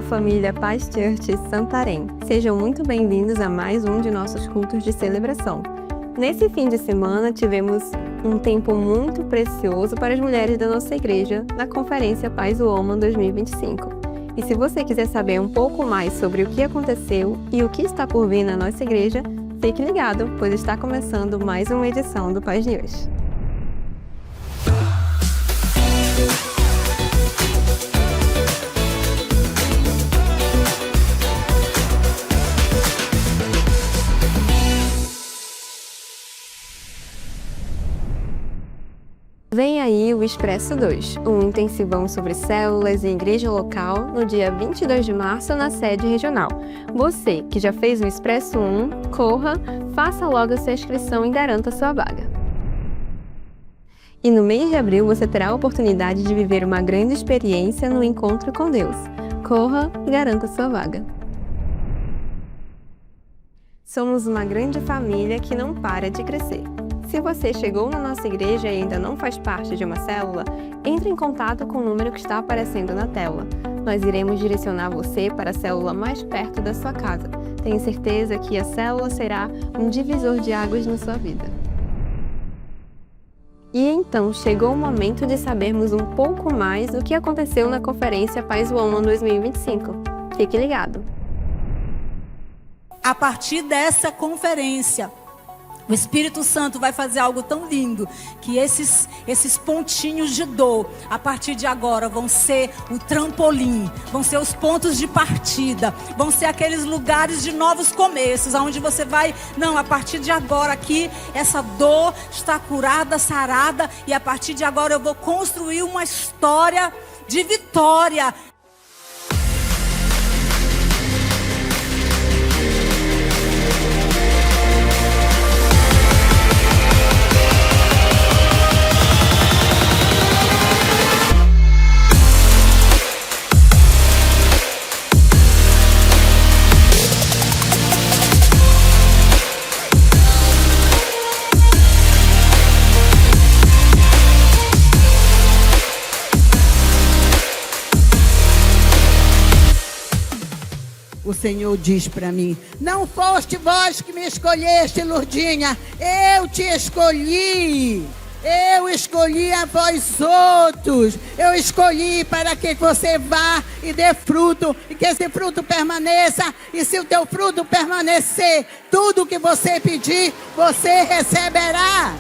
família Paz Church Santarém. Sejam muito bem-vindos a mais um de nossos cultos de celebração. Nesse fim de semana, tivemos um tempo muito precioso para as mulheres da nossa igreja na Conferência Paz Woman 2025. E se você quiser saber um pouco mais sobre o que aconteceu e o que está por vir na nossa igreja, fique ligado, pois está começando mais uma edição do Paz News. Vem aí o Expresso 2, um intensivão sobre células e igreja local no dia 22 de março na sede regional. Você que já fez o Expresso 1, corra, faça logo a sua inscrição e garanta sua vaga. E no mês de abril você terá a oportunidade de viver uma grande experiência no encontro com Deus. Corra e garanta sua vaga. Somos uma grande família que não para de crescer. Se você chegou na nossa igreja e ainda não faz parte de uma célula, entre em contato com o número que está aparecendo na tela. Nós iremos direcionar você para a célula mais perto da sua casa. Tenho certeza que a célula será um divisor de águas na sua vida. E então chegou o momento de sabermos um pouco mais do que aconteceu na Conferência Paz Woman 2025. Fique ligado! A partir dessa conferência, o Espírito Santo vai fazer algo tão lindo que esses pontinhos de dor, a partir de agora, vão ser o trampolim, vão ser os pontos de partida, vão ser aqueles lugares de novos começos, onde você vai, não, a partir de agora aqui, essa dor está curada, sarada, e a partir de agora eu vou construir uma história de vitória. O Senhor diz para mim: não foste vós que me escolheste, Lurdinha, eu te escolhi. Eu escolhi a vós outros. Eu escolhi para que você vá e dê fruto, e que esse fruto permaneça. E se o teu fruto permanecer, tudo que você pedir, você receberá.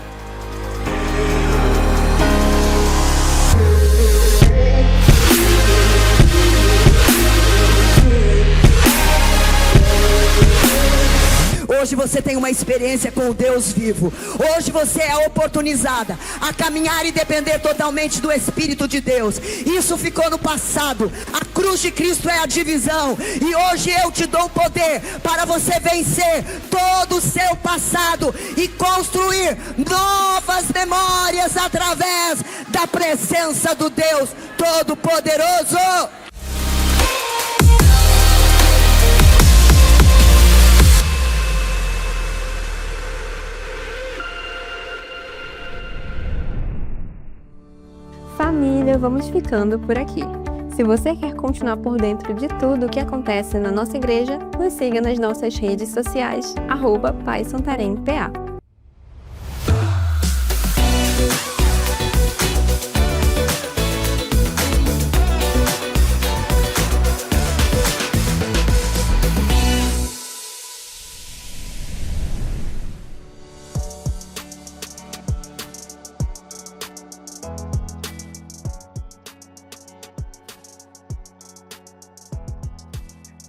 Hoje você tem uma experiência com o Deus vivo. Hoje você é oportunizada a caminhar e depender totalmente do Espírito de Deus. Isso ficou no passado. A cruz de Cristo é a divisão. E hoje eu te dou poder para você vencer todo o seu passado e construir novas memórias através da presença do Deus Todo-Poderoso. Família, vamos ficando por aqui. Se você quer continuar por dentro de tudo o que acontece na nossa igreja, nos siga nas nossas redes sociais, @PazSantarém.pa.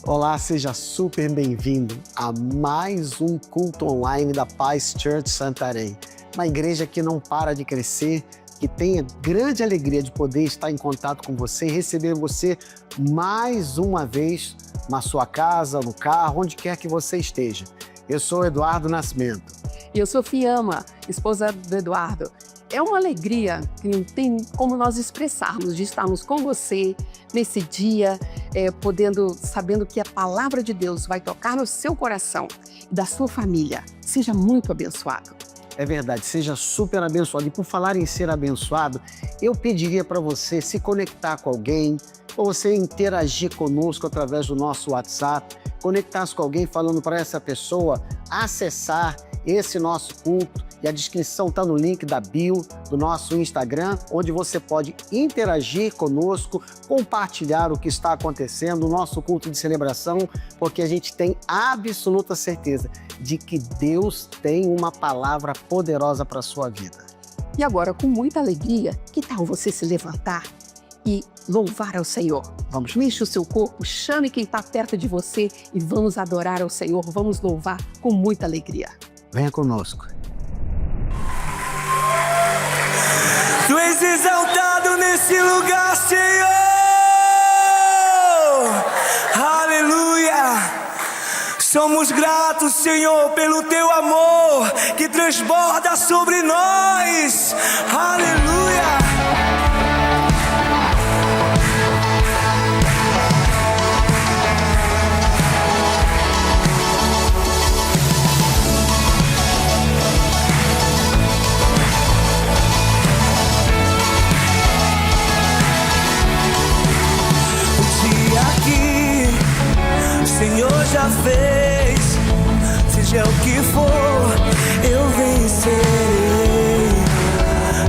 Olá, seja super bem-vindo a mais um culto online da Paz Church Santarém. Uma igreja que não para de crescer, que tem a grande alegria de poder estar em contato com você e receber você mais uma vez na sua casa, no carro, onde quer que você esteja. Eu sou Eduardo Nascimento. E eu sou Fiamma, esposa do Eduardo. É uma alegria que não tem como nós expressarmos de estarmos com você nesse dia, sabendo que a palavra de Deus vai tocar no seu coração e da sua família. Seja muito abençoado. É verdade, seja super abençoado. E por falar em ser abençoado, eu pediria para você se conectar com alguém, para você interagir conosco através do nosso WhatsApp, conectar-se com alguém falando para essa pessoa acessar esse nosso culto. E a descrição está no link da bio do nosso Instagram, onde você pode interagir conosco, compartilhar o que está acontecendo no nosso culto de celebração, porque a gente tem absoluta certeza de que Deus tem uma palavra poderosa para a sua vida. E agora, com muita alegria, que tal você se levantar e louvar ao Senhor? Vamos. Mexa o seu corpo, chame quem está perto de você e vamos adorar ao Senhor, vamos louvar com muita alegria. Venha conosco. Tu és exaltado nesse lugar, Senhor. Aleluia. Somos gratos, Senhor, pelo teu amor que transborda sobre nós. Aleluia. Senhor já fez, seja o que for, eu vencerei.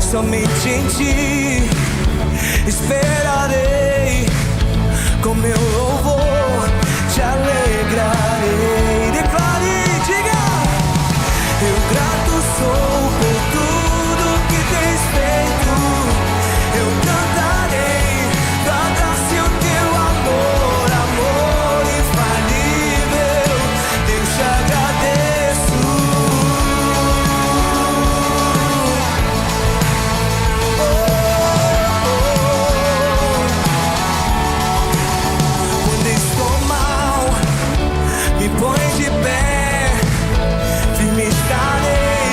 Somente em ti esperarei, com meu louvor te alegrarei. Declare, diga: eu grato sou por tudo que tens feito. Eu cantarei tua graça e o teu amor, amor infalível. Deus, te agradeço. Quando estou mal, me põe de pé, firme estarei,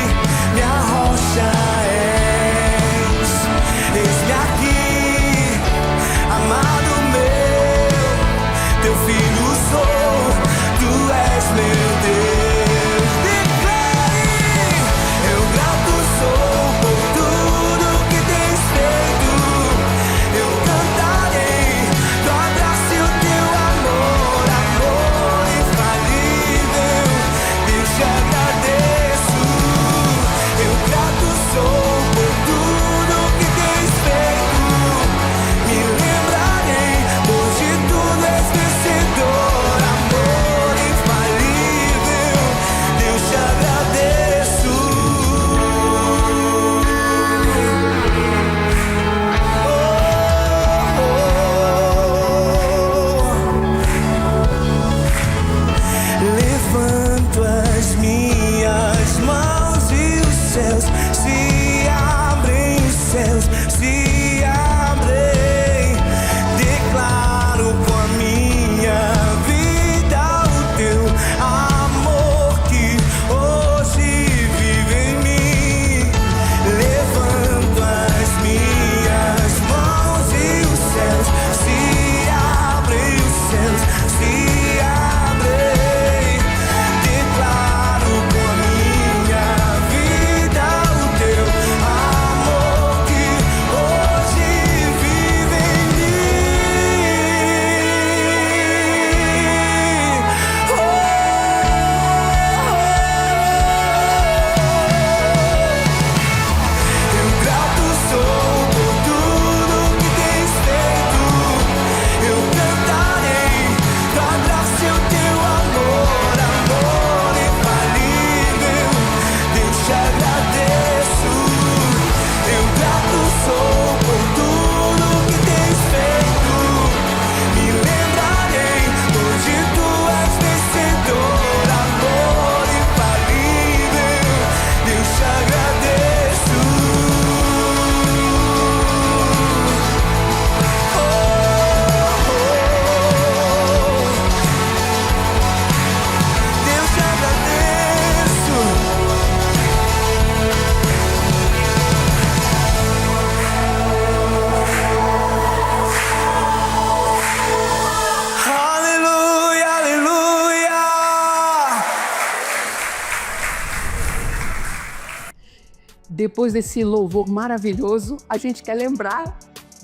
minha rocha és. Eis-me aqui, amado meu, teu filho sou, tu és meu Deus. Declare, eu grato sou por tudo que tens feito. Eu cantarei tua graça e o teu amor, amor infalível. Deus, te agradeço. Eu grato sou por tudo que tens feito. Me lembrarei, pois de tudo és vencedor, amor infalível. Deus, te agradeço. Levanto as minhas mãos e os céus se abrem, os céus se abrem. Declaro com a minha vida o teu amor que hoje vive em mim. Levanto as minhas mãos e os céus se abrem, os céus se abrem. Declaro com a minha vida o teu amor que hoje vive em Eu grato sou por tudo que tens feito. Eu cantarei tua graça e o teu amor, amor infalível. Deus, te agradeço. Eu grato sou por tudo que tens feito. Me lembrarei, hoje tu és vencedor, amor infalível. Deus, te agradeço. Deus, te agradeço. Aleluia, aleluia. Depois desse louvor maravilhoso, a gente quer lembrar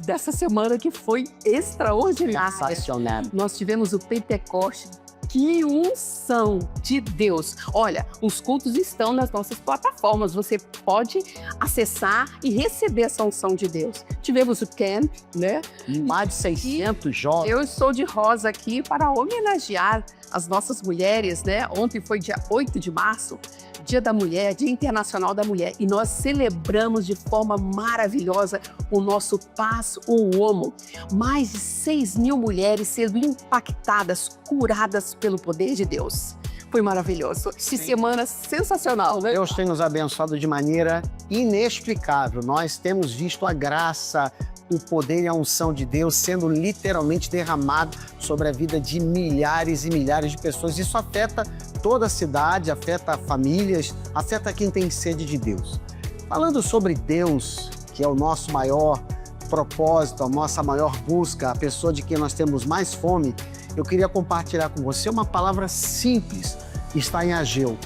dessa semana que foi extraordinária. Sensacional. Nós tivemos o Pentecoste. Que unção de Deus! Olha, os cultos estão nas nossas plataformas. Você pode acessar e receber essa unção de Deus. Tivemos o camp, né? Mais de 600 jovens. Eu estou de rosa aqui para homenagear as nossas mulheres, né? Ontem foi dia 8 de março, Dia da Mulher, Dia Internacional da Mulher, e nós celebramos de forma maravilhosa o nosso Paz o Uomo. Mais de 6.000 mulheres sendo impactadas, curadas pelo poder de Deus. Foi maravilhoso. Que semana sensacional, né? Deus tem nos abençoado de maneira inexplicável. Nós temos visto a graça, o poder e a unção de Deus sendo literalmente derramado sobre a vida de milhares e milhares de pessoas. Isso afeta toda a cidade, afeta famílias, afeta quem tem sede de Deus. Falando sobre Deus, que é o nosso maior propósito, a nossa maior busca, a pessoa de quem nós temos mais fome, eu queria compartilhar com você uma palavra simples que está em Ageu,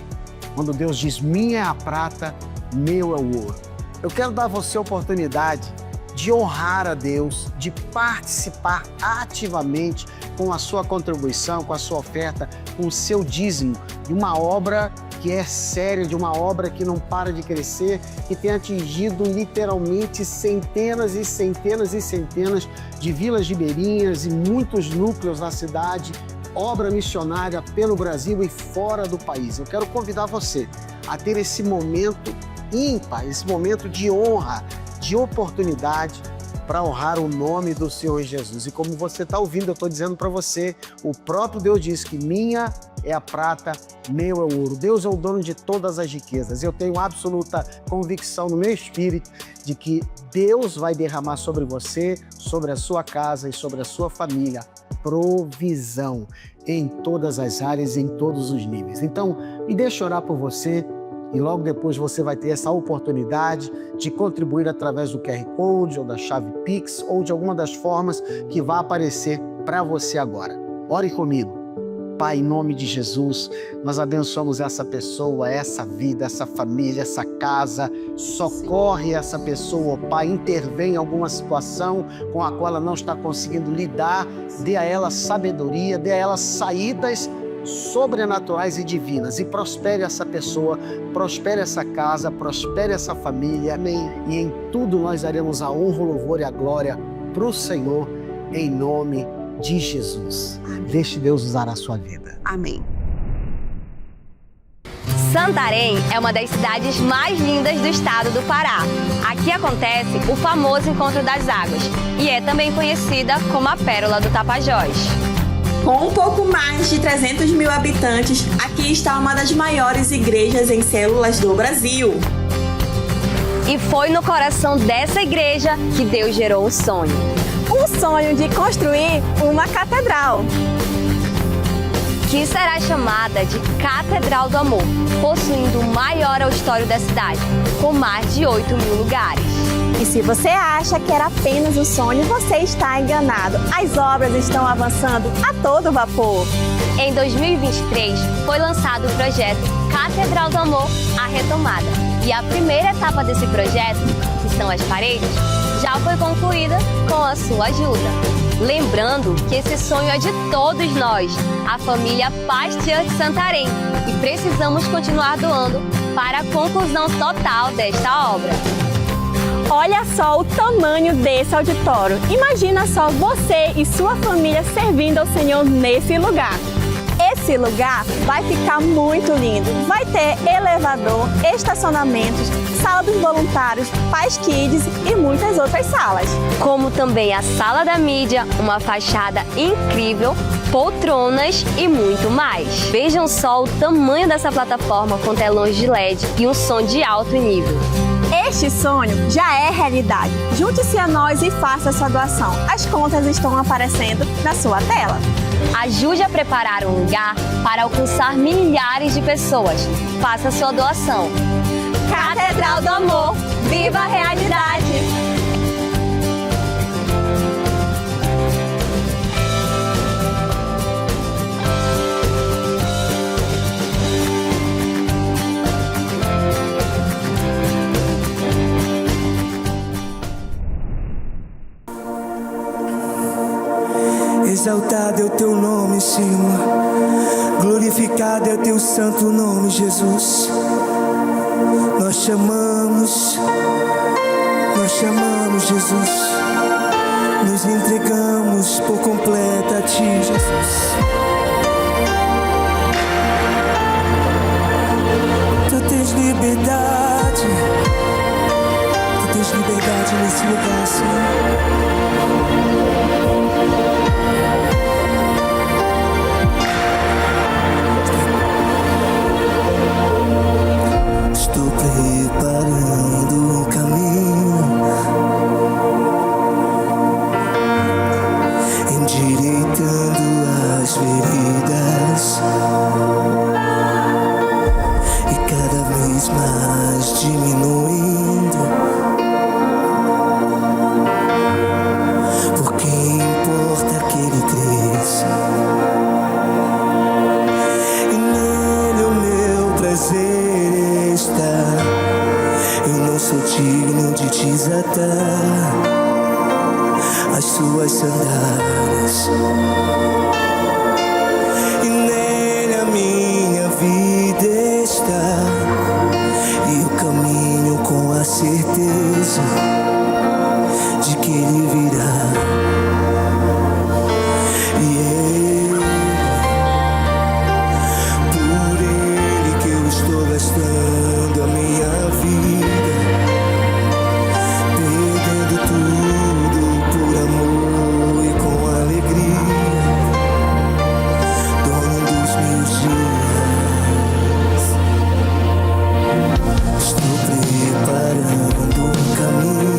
quando Deus diz: minha é a prata, meu é o ouro. Eu quero dar a você a oportunidade de honrar a Deus, de participar ativamente com a sua contribuição, com a sua oferta, com o seu dízimo de uma obra que é séria, de uma obra que não para de crescer, que tem atingido literalmente centenas e centenas e centenas de vilas ribeirinhas e muitos núcleos da cidade, obra missionária pelo Brasil e fora do país. Eu quero convidar você a ter esse momento ímpar, esse momento de honra, de oportunidade para honrar o nome do Senhor Jesus. E como você está ouvindo, eu estou dizendo para você, o próprio Deus diz que minha é a prata, meu é o ouro. Deus é o dono de todas as riquezas. Eu tenho absoluta convicção no meu espírito de que Deus vai derramar sobre você, sobre a sua casa e sobre a sua família provisão em todas as áreas, em todos os níveis. Então, me deixa orar por você. E logo depois você vai ter essa oportunidade de contribuir através do QR Code ou da chave Pix ou de alguma das formas que vai aparecer para você agora. Ore comigo. Pai, em nome de Jesus, nós abençoamos essa pessoa, essa vida, essa família, essa casa. Socorre essa pessoa, Pai, intervém em alguma situação com a qual ela não está conseguindo lidar. Dê a ela sabedoria, dê a ela saídas sobrenaturais e divinas, e prospere essa pessoa, prospere essa casa, prospere essa família. Amém. E em tudo nós daremos a honra, o louvor e a glória para o Senhor, em nome de Jesus. Deixe Deus usar a sua vida. Amém. Santarém é uma das cidades mais lindas do estado do Pará. Aqui acontece o famoso Encontro das Águas e é também conhecida como a Pérola do Tapajós. Com um pouco mais de 300 mil habitantes, aqui está uma das maiores igrejas em células do Brasil. E foi no coração dessa igreja que Deus gerou um sonho. Um sonho de construir uma catedral. Que será chamada de Catedral do Amor, possuindo o maior auditório da cidade, com mais de 8.000 lugares. E se você acha que era apenas um sonho, você está enganado. As obras estão avançando a todo vapor. Em 2023, foi lançado o projeto Catedral do Amor, a Retomada. E a primeira etapa desse projeto, que são as paredes, já foi concluída com a sua ajuda. Lembrando que esse sonho é de todos nós, a família Paz Church Santarém, e precisamos continuar doando para a conclusão total desta obra. Olha só o tamanho desse auditório. Imagina só você e sua família servindo ao Senhor nesse lugar. Esse lugar vai ficar muito lindo. Vai ter elevador, estacionamentos, sala dos voluntários, Paz Kids e muitas outras salas. Como também a sala da mídia, uma fachada incrível, poltronas e muito mais. Vejam só o tamanho dessa plataforma com telões de LED e um som de alto nível. Este sonho já é realidade. Junte-se a nós e faça sua doação. As contas estão aparecendo na sua tela. Ajude a preparar um lugar para alcançar milhares de pessoas. Faça sua doação. Catedral do Amor, viva a realidade! Exaltado é o teu nome, Senhor. Glorificado é o teu santo nome, Jesus. Nós chamamos, Jesus. Nos entregamos por completo a ti, Jesus. Tu tens liberdade. Tu tens liberdade nesse lugar, Senhor. Estou preparando um caminho, endireitando as veredas, e cada vez mais diminuindo, porque importa que ele cresça, e nele o meu prazer está. Eu não sou digno de desatar as suas sandálias, e nele a minha vida está, e eu caminho com a certeza de que ele virá. E por ele que eu estou gastando a minha vida, perdendo tudo por amor e com alegria, dono dos meus dias. Estou preparando um caminho,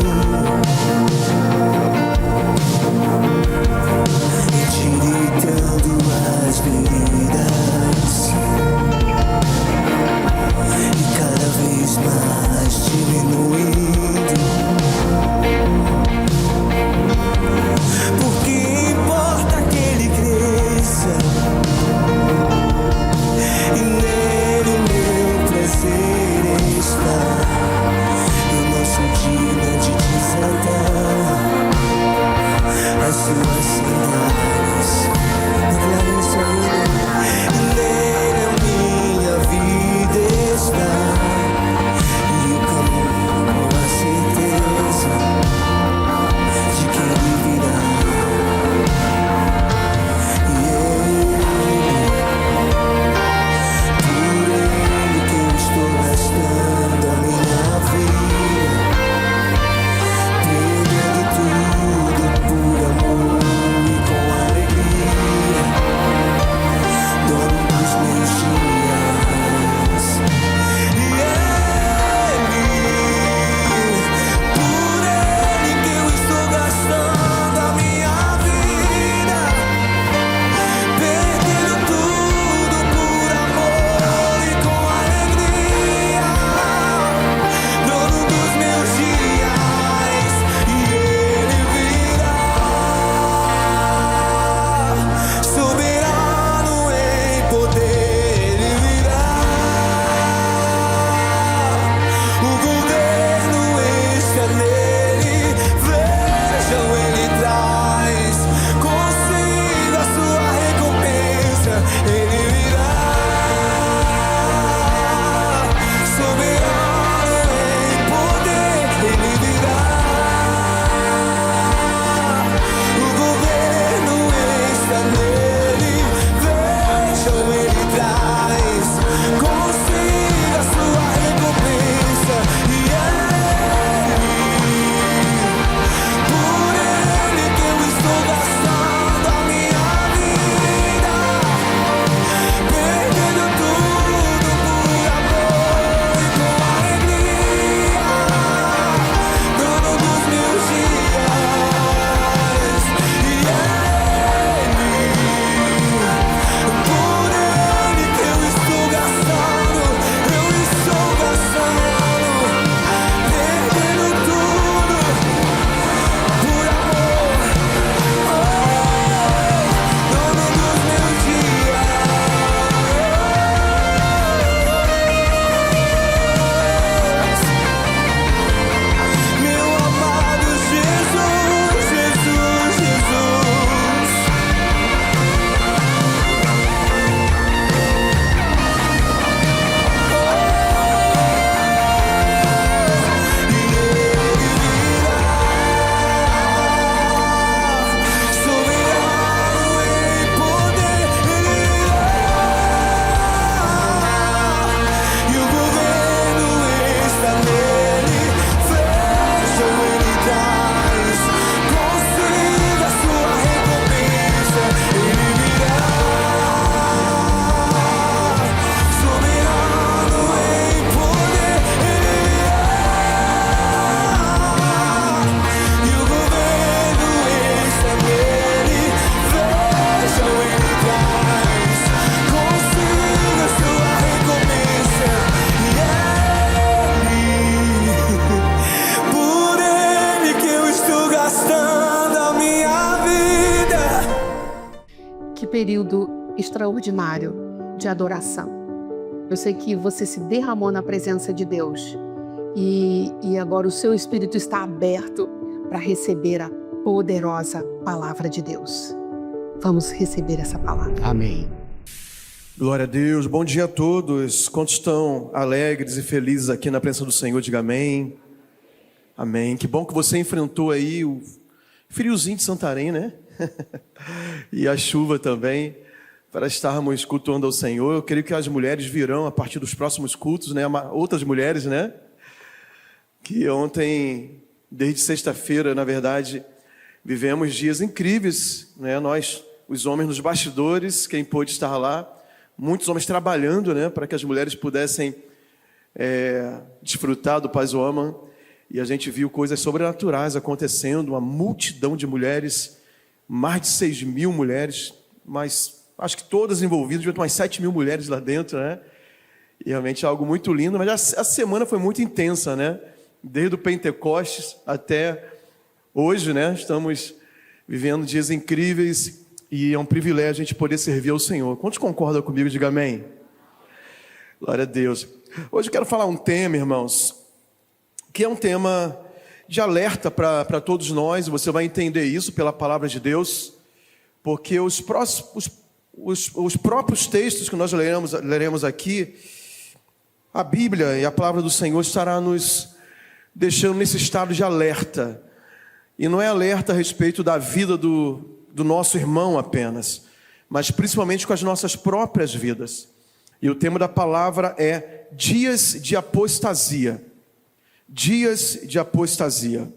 período extraordinário de adoração. Eu sei que você se derramou na presença de Deus e agora o seu espírito está aberto para receber a poderosa palavra de Deus. Vamos receber essa palavra. Amém. Glória a Deus, bom dia a todos. Quantos estão alegres e felizes aqui na presença do Senhor? Diga amém. Amém. Que bom que você enfrentou aí o friozinho de Santarém, né? E a chuva também, para estarmos cultuando ao Senhor. Eu creio que as mulheres virão a partir dos próximos cultos, né? Outras mulheres, né? Que ontem, desde sexta-feira, na verdade, vivemos dias incríveis, né? Nós, os homens nos bastidores, quem pôde estar lá, muitos homens trabalhando, né? Para que as mulheres pudessem desfrutar do Paz o Ama. E a gente viu coisas sobrenaturais acontecendo, uma multidão de mulheres, mais de 6.000 mulheres, mas acho que todas envolvidas, devia ter umas 7.000 mulheres lá dentro, né? E realmente é algo muito lindo, mas a semana foi muito intensa, né? Desde o Pentecostes até hoje, né? Estamos vivendo dias incríveis e é um privilégio a gente poder servir ao Senhor. Quantos concordam comigo? Diga amém. Glória a Deus. Hoje eu quero falar um tema, irmãos, que é um tema de alerta para todos nós. Você vai entender isso pela palavra de Deus, porque os próprios textos que nós leremos aqui, a Bíblia e a palavra do Senhor estará nos deixando nesse estado de alerta. E não é alerta a respeito da vida do nosso irmão apenas, mas principalmente com as nossas próprias vidas. E o tema da palavra é dias de apostasia. Dias de apostasia.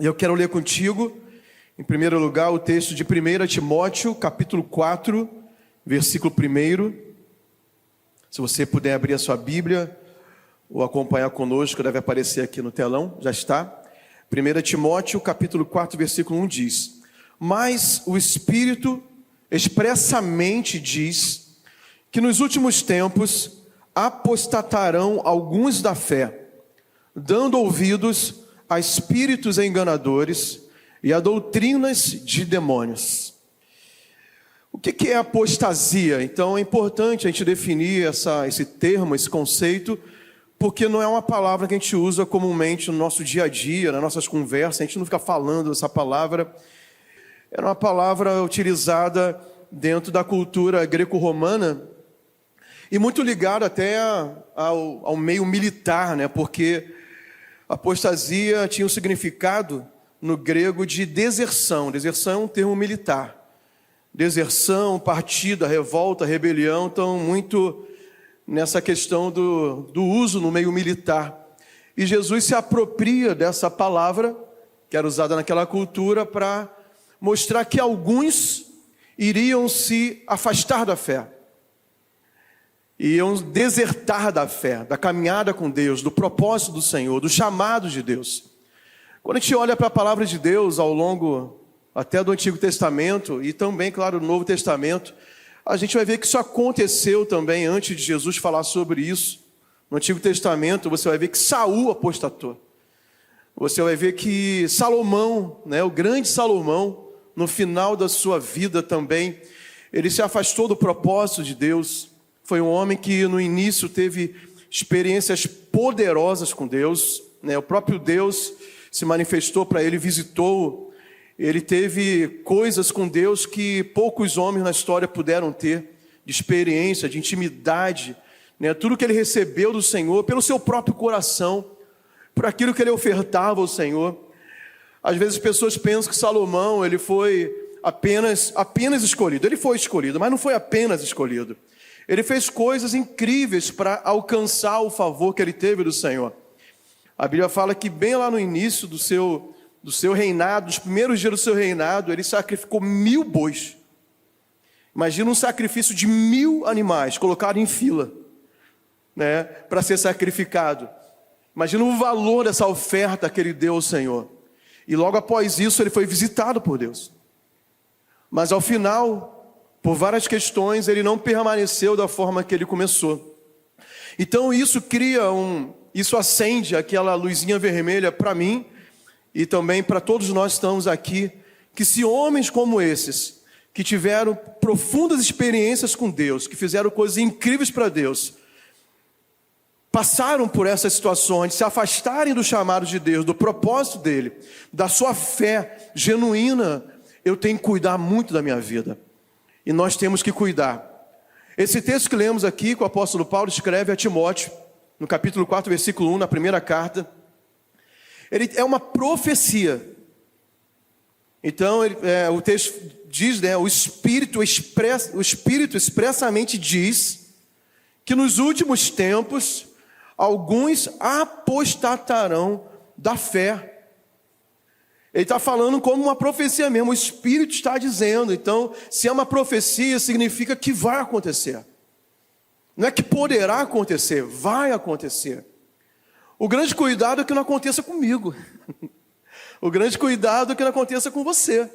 E eu quero ler contigo, em primeiro lugar, o texto de 1 Timóteo, capítulo 4, versículo 1. Se você puder abrir a sua Bíblia ou acompanhar conosco, deve aparecer aqui no telão, já está. 1 Timóteo, capítulo 4, versículo 1 diz: mas o Espírito expressamente diz que nos últimos tempos apostatarão alguns da fé, dando ouvidos a espíritos enganadores e a doutrinas de demônios. O que é apostasia? Então é importante a gente definir esse termo, esse conceito, porque não é uma palavra que a gente usa comumente no nosso dia a dia, nas nossas conversas, a gente não fica falando essa palavra. Era uma palavra utilizada dentro da cultura greco-romana e muito ligada até ao meio militar, né? Porque apostasia tinha um significado no grego de deserção. Deserção é um termo militar. Deserção, partida, revolta, rebelião, estão muito nessa questão do uso no meio militar. E Jesus se apropria dessa palavra, que era usada naquela cultura, para mostrar que alguns iriam se afastar da fé. Iam desertar da fé, da caminhada com Deus, do propósito do Senhor, do chamado de Deus. Quando a gente olha para a palavra de Deus ao longo até do Antigo Testamento e também, claro, do Novo Testamento, a gente vai ver que isso aconteceu também antes de Jesus falar sobre isso. No Antigo Testamento você vai ver que Saul apostatou. Você vai ver que Salomão, né, o grande Salomão, no final da sua vida também, ele se afastou do propósito de Deus. Foi um homem que no início teve experiências poderosas com Deus, né? O próprio Deus se manifestou para ele, visitou. Ele teve coisas com Deus que poucos homens na história puderam ter, de experiência, de intimidade, né? Tudo que ele recebeu do Senhor, pelo seu próprio coração, por aquilo que ele ofertava ao Senhor. Às vezes as pessoas pensam que Salomão ele foi apenas escolhido. Ele foi escolhido, mas não foi apenas escolhido. Ele fez coisas incríveis para alcançar o favor que ele teve do Senhor. A Bíblia fala que bem lá no início do seu reinado, nos primeiros dias do seu reinado, ele sacrificou 1.000 bois. Imagina um sacrifício de 1.000 animais colocado em fila, né, para ser sacrificado. Imagina o valor dessa oferta que ele deu ao Senhor. E logo após isso ele foi visitado por Deus. Mas ao final, por várias questões, ele não permaneceu da forma que ele começou. Então isso isso acende aquela luzinha vermelha para mim e também para todos nós que estamos aqui, que se homens como esses que tiveram profundas experiências com Deus, que fizeram coisas incríveis para Deus, passaram por essas situações, de se afastarem do chamado de Deus, do propósito dele, da sua fé genuína, eu tenho que cuidar muito da minha vida. E nós temos que cuidar. Esse texto que lemos aqui, que o apóstolo Paulo escreve a Timóteo, no capítulo 4, versículo 1, na primeira carta, ele é uma profecia. Então, o texto diz, né, o Espírito expressamente diz que nos últimos tempos, alguns apostatarão da fé. Ele está falando como uma profecia mesmo, o Espírito está dizendo. Então, se é uma profecia, significa que vai acontecer. Não é que poderá acontecer, vai acontecer. O grande cuidado é que não aconteça comigo. O grande cuidado é que não aconteça com você.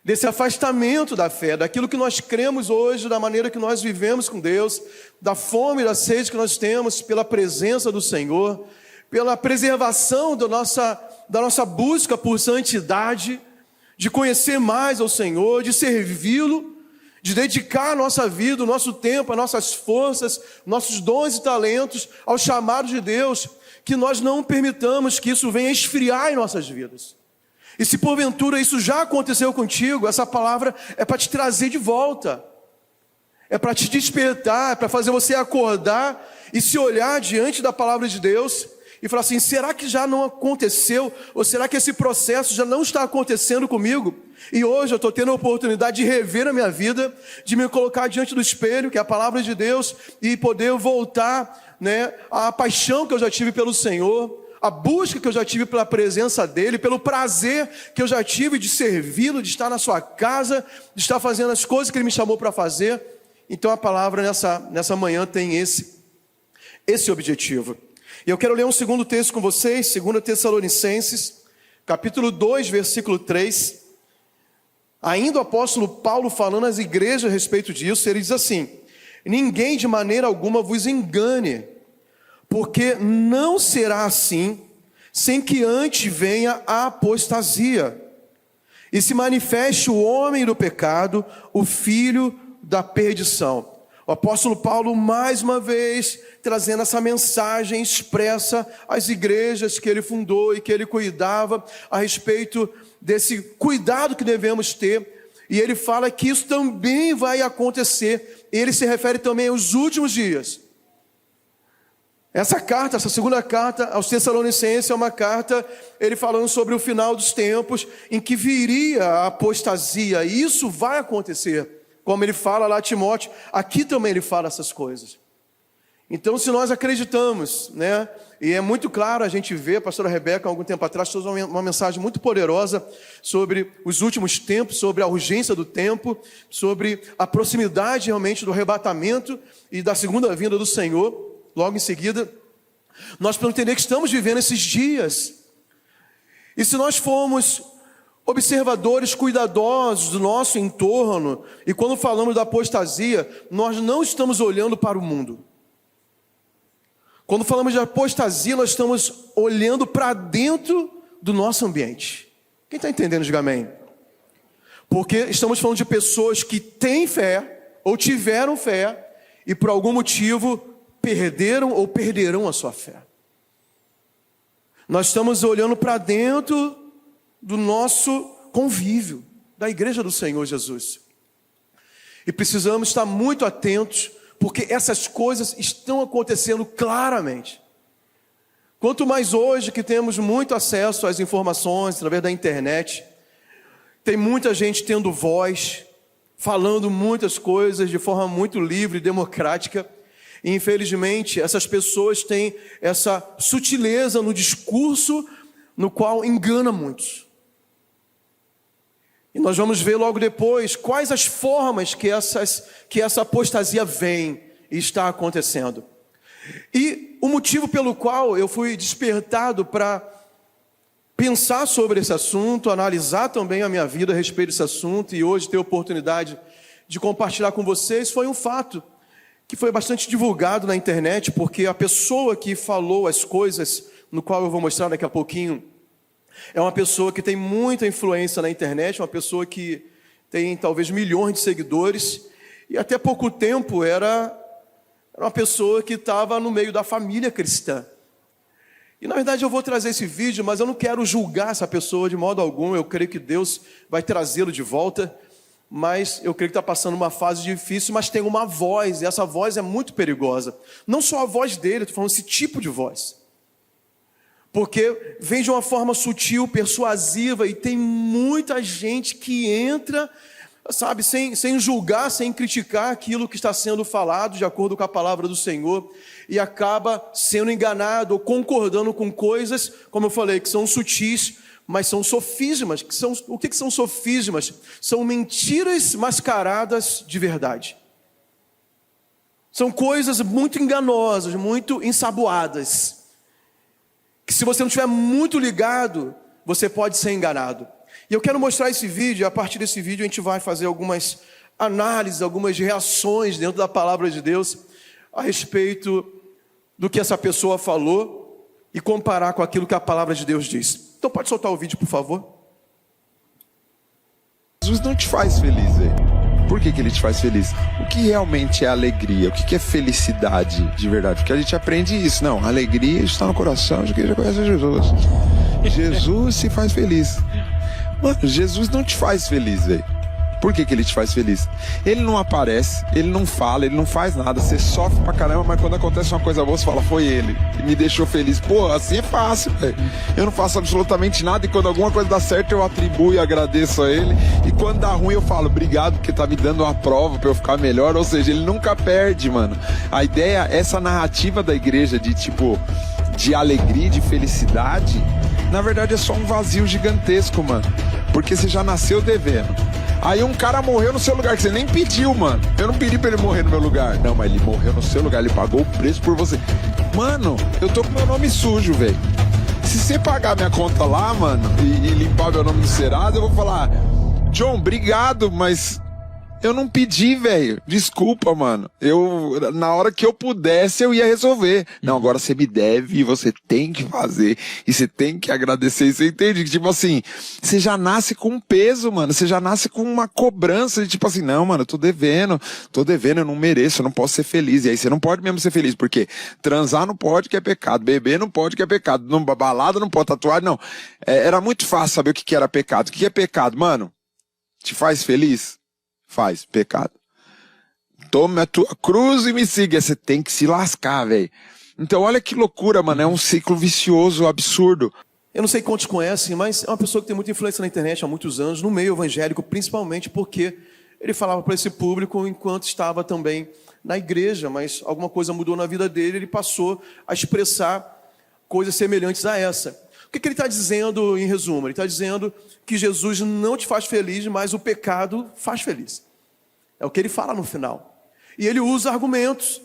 Desse afastamento da fé, daquilo que nós cremos hoje, da maneira que nós vivemos com Deus, da fome e da sede que nós temos pela presença do Senhor, pela preservação da nossa busca por santidade, de conhecer mais ao Senhor, de servi-lo, de dedicar a nossa vida, o nosso tempo, as nossas forças, nossos dons e talentos ao chamado de Deus, que nós não permitamos que isso venha esfriar em nossas vidas. E se porventura isso já aconteceu contigo, essa palavra é para te trazer de volta, é para te despertar, é para fazer você acordar e se olhar diante da palavra de Deus e falar assim: será que já não aconteceu? Ou será que esse processo já não está acontecendo comigo? E hoje eu estou tendo a oportunidade de rever a minha vida, de me colocar diante do espelho, que é a palavra de Deus, e poder voltar, né, à paixão que eu já tive pelo Senhor, a busca que eu já tive pela presença dEle, pelo prazer que eu já tive de servi-lo, de estar na sua casa, de estar fazendo as coisas que Ele me chamou para fazer. Então a palavra nessa manhã tem esse objetivo. E eu quero ler um segundo texto com vocês, 2 Tessalonicenses, capítulo 2, versículo 3. Ainda o apóstolo Paulo falando às igrejas a respeito disso, ele diz assim: ninguém de maneira alguma vos engane, porque não será assim, sem que antes venha a apostasia, e se manifeste o homem do pecado, o filho da perdição. O apóstolo Paulo, mais uma vez, trazendo essa mensagem expressa às igrejas que ele fundou e que ele cuidava, a respeito desse cuidado que devemos ter, e ele fala que isso também vai acontecer. Ele se refere também aos últimos dias. Essa carta, essa segunda carta aos Tessalonicenses é uma carta, ele falando sobre o final dos tempos, em que viria a apostasia, e isso vai acontecer, como ele fala lá a Timóteo, aqui também ele fala essas coisas. Então, se nós acreditamos, né, e é muito claro, a gente vê, a pastora Rebeca, há algum tempo atrás, trouxe uma mensagem muito poderosa sobre os últimos tempos, sobre a urgência do tempo, sobre a proximidade realmente do arrebatamento e da segunda vinda do Senhor. Logo em seguida, nós precisamos entender que estamos vivendo esses dias. E se nós formos observadores cuidadosos do nosso entorno, e quando falamos da apostasia, nós não estamos olhando para o mundo. Quando falamos de apostasia, nós estamos olhando para dentro do nosso ambiente. Quem está entendendo, diga amém. Porque estamos falando de pessoas que têm fé, ou tiveram fé, e por algum motivo perderam ou perderão a sua fé. Nós estamos olhando para dentro do nosso convívio, da igreja do Senhor Jesus. E precisamos estar muito atentos, porque essas coisas estão acontecendo claramente. Quanto mais hoje que temos muito acesso às informações através da internet, tem muita gente tendo voz, falando muitas coisas de forma muito livre e democrática. E, infelizmente, essas pessoas têm essa sutileza no discurso, no qual engana muitos. E nós vamos ver logo depois quais as formas que essa apostasia vem e está acontecendo. E o motivo pelo qual eu fui despertado para pensar sobre esse assunto, analisar também a minha vida a respeito desse assunto, e hoje ter a oportunidade de compartilhar com vocês, foi um fato que foi bastante divulgado na internet, porque a pessoa que falou as coisas, no qual eu vou mostrar daqui a pouquinho, é uma pessoa que tem muita influência na internet, uma pessoa que tem talvez milhões de seguidores, e até pouco tempo era uma pessoa que estava no meio da família cristã. E na verdade eu vou trazer esse vídeo, mas eu não quero julgar essa pessoa de modo algum. Eu creio que Deus vai trazê-lo de volta, mas eu creio que está passando uma fase difícil, mas tem uma voz, e essa voz é muito perigosa. Não só a voz dele, estou falando esse tipo de voz. Porque vem de uma forma sutil, persuasiva, e tem muita gente que entra, sabe, sem julgar, sem criticar aquilo que está sendo falado de acordo com a palavra do Senhor, e acaba sendo enganado ou concordando com coisas, como eu falei, que são sutis, mas são sofismas. O que são sofismas? São mentiras mascaradas de verdade. São coisas muito enganosas, muito ensaboadas, que se você não estiver muito ligado, você pode ser enganado. E eu quero mostrar esse vídeo, e a partir desse vídeo a gente vai fazer algumas análises, algumas reações dentro da palavra de Deus a respeito do que essa pessoa falou e comparar com aquilo que a palavra de Deus diz. Então pode soltar o vídeo, por favor. Jesus não te faz feliz, velho. Por que ele te faz feliz? O que realmente é alegria? O que é felicidade de verdade? Porque a gente aprende isso. Não, alegria está no coração de quem já conhece Jesus. Jesus se faz feliz. Mano, Jesus não te faz feliz, velho. Por que ele te faz feliz? Ele não aparece, ele não fala, ele não faz nada. Você sofre pra caramba, mas quando acontece uma coisa boa, você fala, foi ele, que me deixou feliz. Pô, assim é fácil, velho. Eu não faço absolutamente nada, e quando alguma coisa dá certo, eu atribuo e agradeço a ele. E quando dá ruim, eu falo, obrigado, porque tá me dando uma prova pra eu ficar melhor. Ou seja, ele nunca perde, mano. A ideia, essa narrativa da igreja de tipo, de alegria, de felicidade, na verdade é só um vazio gigantesco, mano. Porque você já nasceu devendo. Aí um cara morreu no seu lugar, que você nem pediu, mano. Eu não pedi pra ele morrer no meu lugar. Não, mas ele morreu no seu lugar, ele pagou o preço por você. Mano, eu tô com meu nome sujo, velho. Se você pagar minha conta lá, mano, e limpar meu nome no Serasa, eu vou falar, John, obrigado, mas eu não pedi, velho. Desculpa, mano. Na hora que eu pudesse, eu ia resolver. Não, agora você me deve e você tem que fazer. E você tem que agradecer. E você entende que, tipo assim, você já nasce com um peso, mano. Você já nasce com uma cobrança de, tipo assim, não, mano, eu tô devendo, eu não mereço, eu não posso ser feliz. E aí você não pode mesmo ser feliz, porque transar não pode, que é pecado. Beber não pode, que é pecado. Balada não pode, tatuar, não. Era muito fácil saber o que era pecado. O que é pecado, mano? Te faz feliz? Faz, pecado. Tome a tua cruz e me siga. Você tem que se lascar, velho. Então olha que loucura, mano. É um ciclo vicioso, absurdo. Eu não sei quantos conhecem, mas é uma pessoa que tem muita influência na internet há muitos anos, no meio evangélico, principalmente porque ele falava para esse público enquanto estava também na igreja, mas alguma coisa mudou na vida dele, ele passou a expressar coisas semelhantes a essa. O que ele está dizendo em resumo? Ele está dizendo que Jesus não te faz feliz, mas o pecado faz feliz. É o que ele fala no final. E ele usa argumentos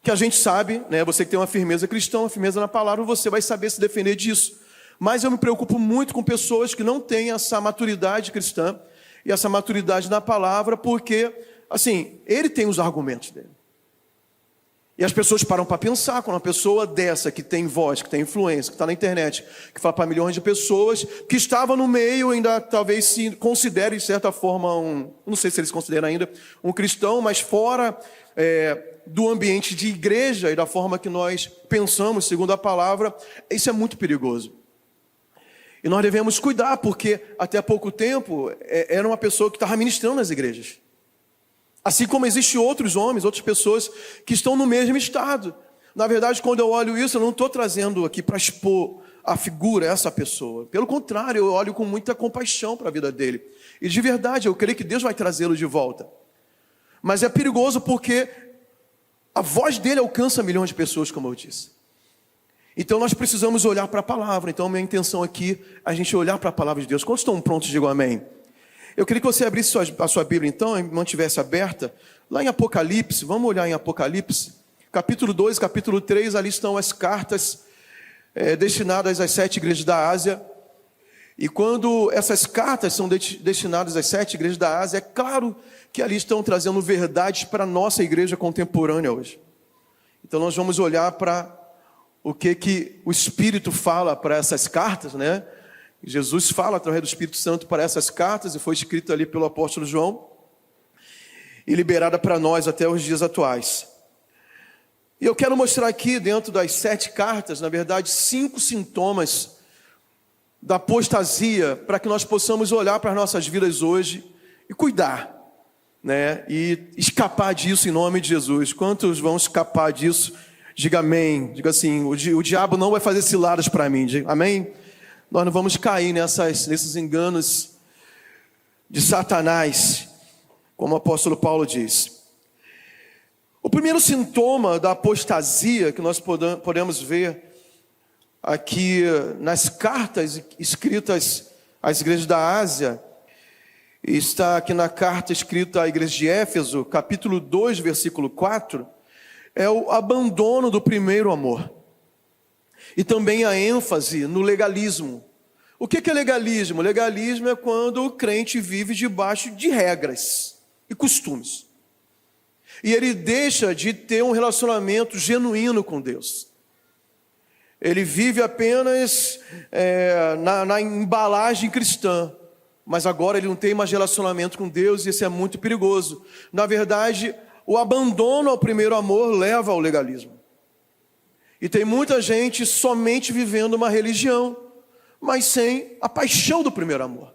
que a gente sabe, né? Você que tem uma firmeza cristã, uma firmeza na palavra, você vai saber se defender disso. Mas eu me preocupo muito com pessoas que não têm essa maturidade cristã e essa maturidade na palavra, porque, assim, ele tem os argumentos dele. E as pessoas param para pensar, quando uma pessoa dessa, que tem voz, que tem influência, que está na internet, que fala para milhões de pessoas, que estava no meio, ainda talvez se considere, de certa forma, não sei se eles consideram ainda, um cristão, mas fora do ambiente de igreja e da forma que nós pensamos, segundo a palavra, isso é muito perigoso. E nós devemos cuidar, porque até há pouco tempo era uma pessoa que estava ministrando nas igrejas. Assim como existem outros homens, outras pessoas que estão no mesmo estado. Na verdade, quando eu olho isso, eu não estou trazendo aqui para expor a figura, essa pessoa. Pelo contrário, eu olho com muita compaixão para a vida dele. E de verdade, eu creio que Deus vai trazê-lo de volta. Mas é perigoso porque a voz dele alcança milhões de pessoas, como eu disse. Então nós precisamos olhar para a palavra. Então minha intenção aqui é a gente olhar para a palavra de Deus. Quantos estão prontos, digam amém. Eu queria que você abrisse a sua Bíblia então, e mantivesse aberta, lá em Apocalipse, vamos olhar em Apocalipse, capítulo 2, capítulo 3, ali estão as cartas destinadas às 7 igrejas da Ásia. E quando essas cartas são destinadas às 7 igrejas da Ásia, é claro que ali estão trazendo verdades para a nossa igreja contemporânea hoje. Então nós vamos olhar para o que o Espírito fala para essas cartas, né? Jesus fala através do Espírito Santo para essas cartas, e foi escrito ali pelo apóstolo João, e liberada para nós até os dias atuais. E eu quero mostrar aqui, dentro das 7 cartas, na verdade, 5 sintomas da apostasia, para que nós possamos olhar para as nossas vidas hoje e cuidar, né? E escapar disso em nome de Jesus. Quantos vão escapar disso? Diga amém. Diga assim, o diabo não vai fazer ciladas para mim. Diga, amém? Nós não vamos cair nesses enganos de Satanás, como o apóstolo Paulo diz. O primeiro sintoma da apostasia que nós podemos ver aqui nas cartas escritas às igrejas da Ásia, está aqui na carta escrita à igreja de Éfeso, capítulo 2, versículo 4, é o abandono do primeiro amor. E também a ênfase no legalismo. O que é legalismo? Legalismo é quando o crente vive debaixo de regras e costumes. E ele deixa de ter um relacionamento genuíno com Deus. Ele vive apenas na embalagem cristã. Mas agora ele não tem mais relacionamento com Deus, e isso é muito perigoso. Na verdade, o abandono ao primeiro amor leva ao legalismo. E tem muita gente somente vivendo uma religião, mas sem a paixão do primeiro amor,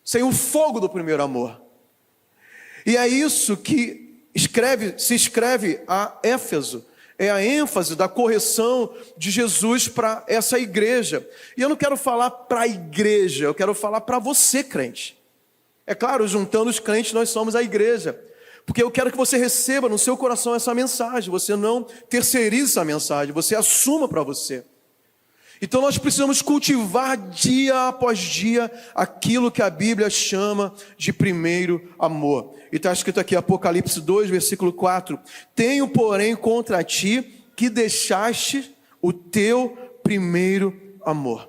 sem o fogo do primeiro amor. E é isso que se escreve a Éfeso. É a ênfase da correção de Jesus para essa igreja. E eu não quero falar para a igreja, eu quero falar para você, crente. É claro, juntando os crentes, nós somos a igreja. Porque eu quero que você receba no seu coração essa mensagem. Você não terceirize essa mensagem, você assuma para você. Então nós precisamos cultivar dia após dia aquilo que a Bíblia chama de primeiro amor. E está escrito aqui, Apocalipse 2, versículo 4. Tenho, porém, contra ti que deixaste o teu primeiro amor.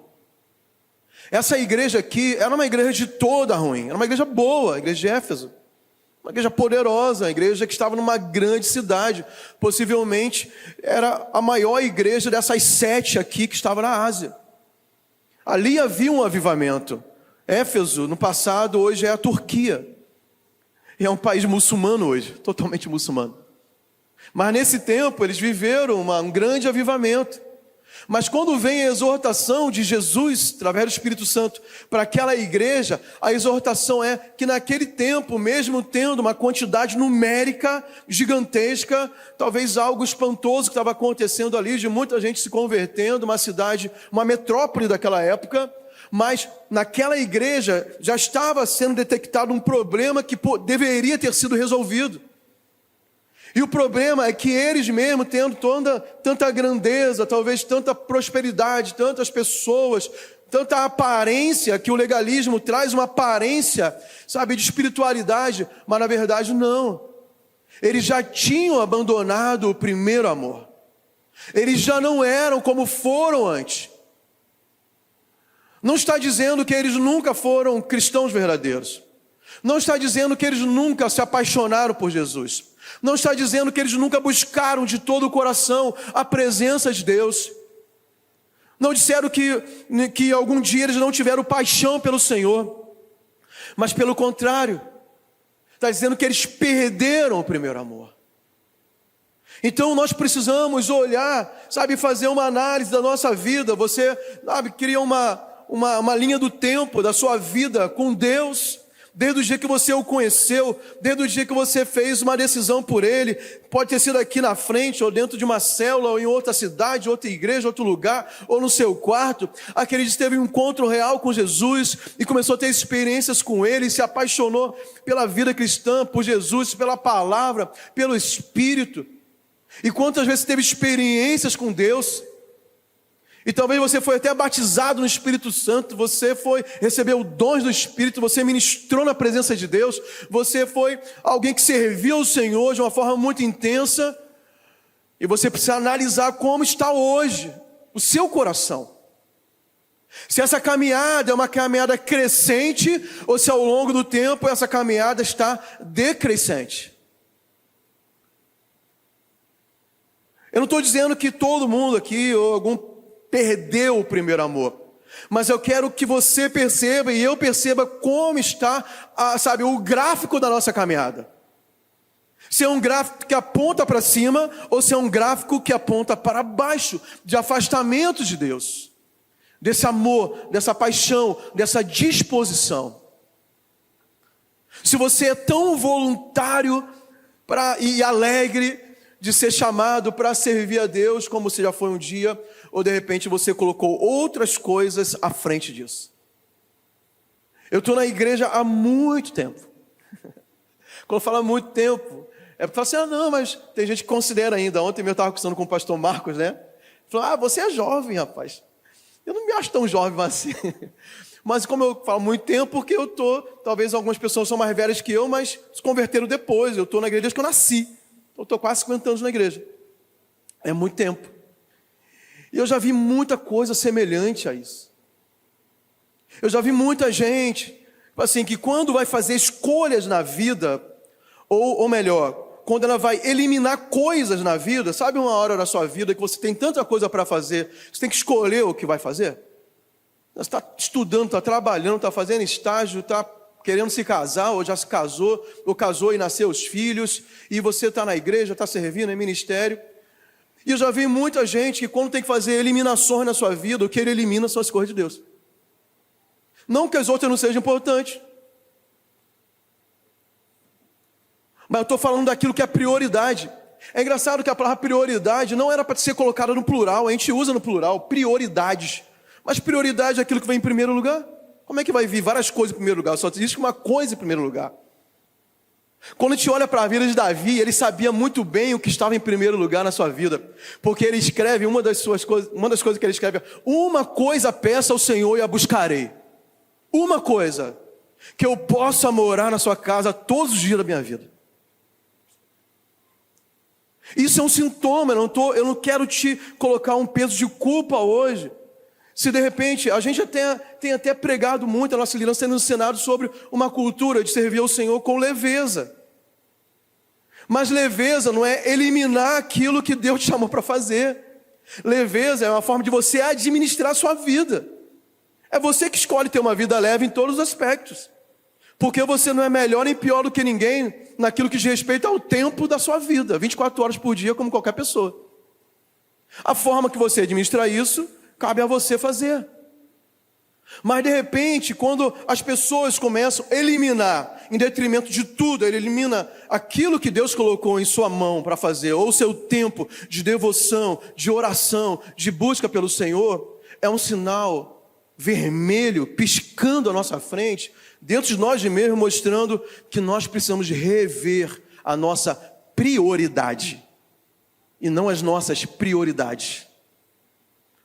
Essa igreja aqui era uma igreja de toda ruim, era uma igreja boa, a igreja de Éfeso. Uma igreja poderosa, uma igreja que estava numa grande cidade. Possivelmente era a maior igreja dessas 7 aqui que estava na Ásia. Ali havia um avivamento. Éfeso, no passado, hoje é a Turquia. E é um país muçulmano hoje, totalmente muçulmano. Mas nesse tempo eles viveram um grande avivamento. Mas quando vem a exortação de Jesus, através do Espírito Santo, para aquela igreja, a exortação é que naquele tempo, mesmo tendo uma quantidade numérica gigantesca, talvez algo espantoso que estava acontecendo ali, de muita gente se convertendo, uma cidade, uma metrópole daquela época, mas naquela igreja já estava sendo detectado um problema que deveria ter sido resolvido. E o problema é que eles mesmo, tendo tanta grandeza, talvez tanta prosperidade, tantas pessoas, tanta aparência, que o legalismo traz uma aparência, sabe, de espiritualidade, mas na verdade não. Eles já tinham abandonado o primeiro amor. Eles já não eram como foram antes. Não está dizendo que eles nunca foram cristãos verdadeiros. Não está dizendo que eles nunca se apaixonaram por Jesus. Não está dizendo que eles nunca buscaram de todo o coração a presença de Deus. Não disseram que algum dia eles não tiveram paixão pelo Senhor. Mas pelo contrário, está dizendo que eles perderam o primeiro amor. Então nós precisamos olhar, sabe, fazer uma análise da nossa vida. Você, sabe, cria uma linha do tempo da sua vida com Deus. Desde o dia que você o conheceu, desde o dia que você fez uma decisão por Ele, pode ter sido aqui na frente, ou dentro de uma célula, ou em outra cidade, outra igreja, outro lugar, ou no seu quarto, aquele dia teve um encontro real com Jesus, e começou a ter experiências com Ele, e se apaixonou pela vida cristã, por Jesus, pela palavra, pelo Espírito. E quantas vezes teve experiências com Deus? E talvez você foi até batizado no Espírito Santo, você recebeu dons do Espírito, você ministrou na presença de Deus, você foi alguém que serviu ao Senhor de uma forma muito intensa, e você precisa analisar como está hoje o seu coração. Se essa caminhada é uma caminhada crescente, ou se ao longo do tempo essa caminhada está decrescente. Eu não estou dizendo que todo mundo aqui, ou algum perdeu o primeiro amor. Mas eu quero que você perceba e eu perceba como está, o gráfico da nossa caminhada. Se é um gráfico que aponta para cima ou se é um gráfico que aponta para baixo, de afastamento de Deus. Desse amor, dessa paixão, dessa disposição. Se você é tão voluntário e alegre de ser chamado para servir a Deus, como você já foi um dia, ou de repente você colocou outras coisas à frente disso. Eu estou na igreja há muito tempo. Quando eu falo há muito tempo, é para falar assim, não, mas tem gente que considera ainda. Ontem eu estava conversando com o pastor Marcos, né? Falou, você é jovem, rapaz. Eu não me acho tão jovem assim. Mas como eu falo muito tempo, porque eu estou, talvez algumas pessoas são mais velhas que eu, mas se converteram depois. Eu estou na igreja desde que eu nasci. Eu estou quase 50 anos na igreja. É muito tempo. E eu já vi muita coisa semelhante a isso. Eu já vi muita gente, assim, que quando vai fazer escolhas na vida, ou melhor, quando ela vai eliminar coisas na vida, sabe uma hora da sua vida que você tem tanta coisa para fazer, você tem que escolher o que vai fazer? Você está estudando, está trabalhando, está fazendo estágio, está querendo se casar, ou já se casou, ou casou e nasceu os filhos, e você está na igreja, está servindo em ministério. E eu já vi muita gente que quando tem que fazer eliminações na sua vida, o que ele elimina são as coisas de Deus. Não que as outras não sejam importantes. Mas eu estou falando daquilo que é prioridade. É engraçado que a palavra prioridade não era para ser colocada no plural, a gente usa no plural, prioridades. Mas prioridade é aquilo que vem em primeiro lugar. Como é que vai vir várias coisas em primeiro lugar? Só existe uma coisa em primeiro lugar. Quando a gente olha para a vida de Davi, ele sabia muito bem o que estava em primeiro lugar na sua vida. Porque ele escreve, uma das coisas que ele escreve é: uma coisa peço ao Senhor e a buscarei. Uma coisa, que eu possa morar na sua casa todos os dias da minha vida. Isso é um sintoma, eu não quero te colocar um peso de culpa hoje. Se de repente, a gente tem até pregado muito, a nossa liderança tem nos ensinado sobre uma cultura de servir ao Senhor com leveza. Mas leveza não é eliminar aquilo que Deus te chamou para fazer. Leveza é uma forma de você administrar a sua vida. É você que escolhe ter uma vida leve em todos os aspectos. Porque você não é melhor nem pior do que ninguém naquilo que diz respeito ao tempo da sua vida, 24 horas por dia, como qualquer pessoa. A forma que você administra isso, cabe a você fazer. Mas de repente, quando as pessoas começam a eliminar, em detrimento de tudo, ele elimina aquilo que Deus colocou em sua mão para fazer, ou seu tempo de devoção, de oração, de busca pelo Senhor, é um sinal vermelho piscando à nossa frente, dentro de nós mesmos, mostrando que nós precisamos de rever a nossa prioridade e não as nossas prioridades.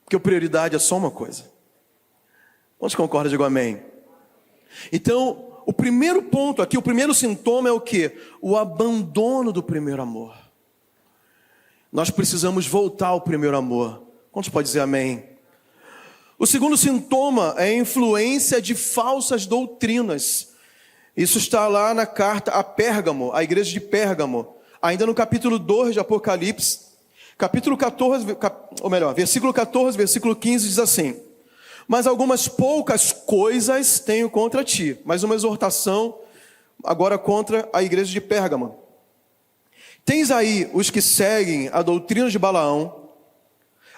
Porque a prioridade é só uma coisa. Quantos concordam? Digam amém. Então, o primeiro ponto aqui, o primeiro sintoma é o quê? O abandono do primeiro amor. Nós precisamos voltar ao primeiro amor. Quantos podem dizer amém? O segundo sintoma é a influência de falsas doutrinas. Isso está lá na carta a Pérgamo, a igreja de Pérgamo, ainda no capítulo 2 de Apocalipse. Capítulo 14, versículo 14, versículo 15 diz assim: mas algumas poucas coisas tenho contra ti. Mais uma exortação agora contra a igreja de Pérgamo. Tens aí os que seguem a doutrina de Balaão,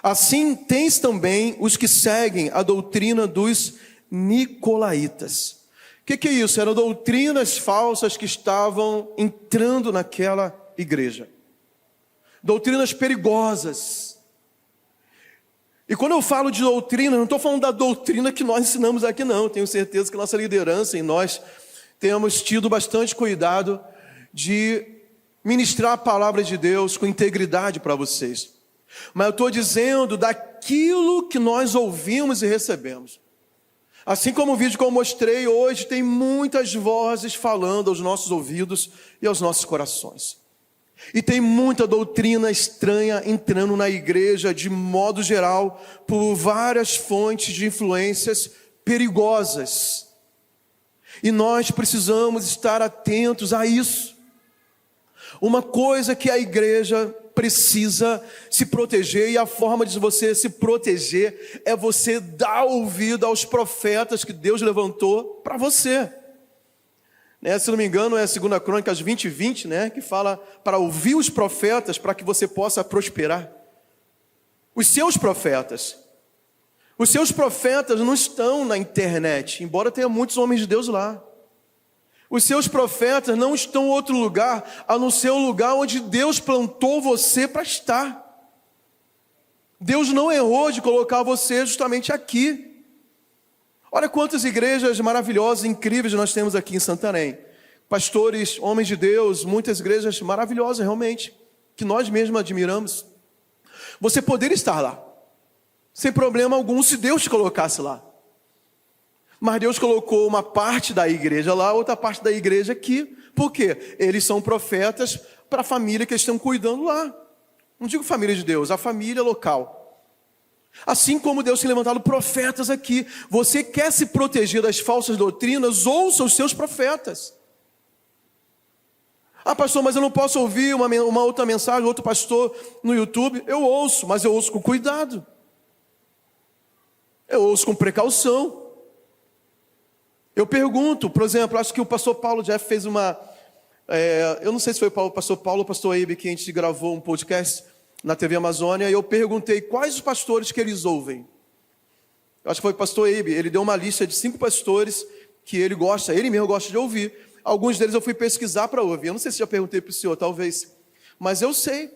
assim tens também os que seguem a doutrina dos nicolaítas. O que é isso? Eram doutrinas falsas que estavam entrando naquela igreja. Doutrinas perigosas. E quando eu falo de doutrina, não estou falando da doutrina que nós ensinamos aqui não. Tenho certeza que nossa liderança e nós temos tido bastante cuidado de ministrar a palavra de Deus com integridade para vocês. Mas eu estou dizendo daquilo que nós ouvimos e recebemos. Assim como o vídeo que eu mostrei hoje, tem muitas vozes falando aos nossos ouvidos e aos nossos corações. E tem muita doutrina estranha entrando na igreja de modo geral, por várias fontes de influências perigosas. E nós precisamos estar atentos a isso. Uma coisa que a igreja precisa se proteger, e a forma de você se proteger é você dar ouvido aos profetas que Deus levantou para você. Se não me engano, é 2 Crônicas 20:20, que fala para ouvir os profetas para que você possa prosperar. Os seus profetas não estão na internet, embora tenha muitos homens de Deus lá. Os seus profetas não estão em outro lugar, a não ser o lugar onde Deus plantou você para estar. Deus não errou de colocar você justamente aqui. Olha quantas igrejas maravilhosas, incríveis nós temos aqui em Santarém. Pastores, homens de Deus, muitas igrejas maravilhosas realmente, que nós mesmos admiramos. Você poderia estar lá, sem problema algum, se Deus te colocasse lá. Mas Deus colocou uma parte da igreja lá, outra parte da igreja aqui. Por quê? Eles são profetas para a família que eles estão cuidando lá. Não digo família de Deus, a família local. Assim como Deus tem levantado profetas aqui. Você quer se proteger das falsas doutrinas? Ouça os seus profetas. Ah, pastor, mas eu não posso ouvir uma outra mensagem, outro pastor no YouTube. Eu ouço, mas eu ouço com cuidado. Eu ouço com precaução. Eu pergunto, por exemplo, acho que o pastor Paulo Jeff fez eu não sei se foi o pastor Paulo ou o pastor Eibe que a gente gravou um podcast na TV Amazônia, e eu perguntei quais os pastores que eles ouvem. Eu acho que foi o pastor Eibe, ele deu uma lista de 5 pastores que ele mesmo gosta de ouvir. Alguns deles eu fui pesquisar para ouvir. Eu não sei se já perguntei para o senhor, talvez, mas eu sei.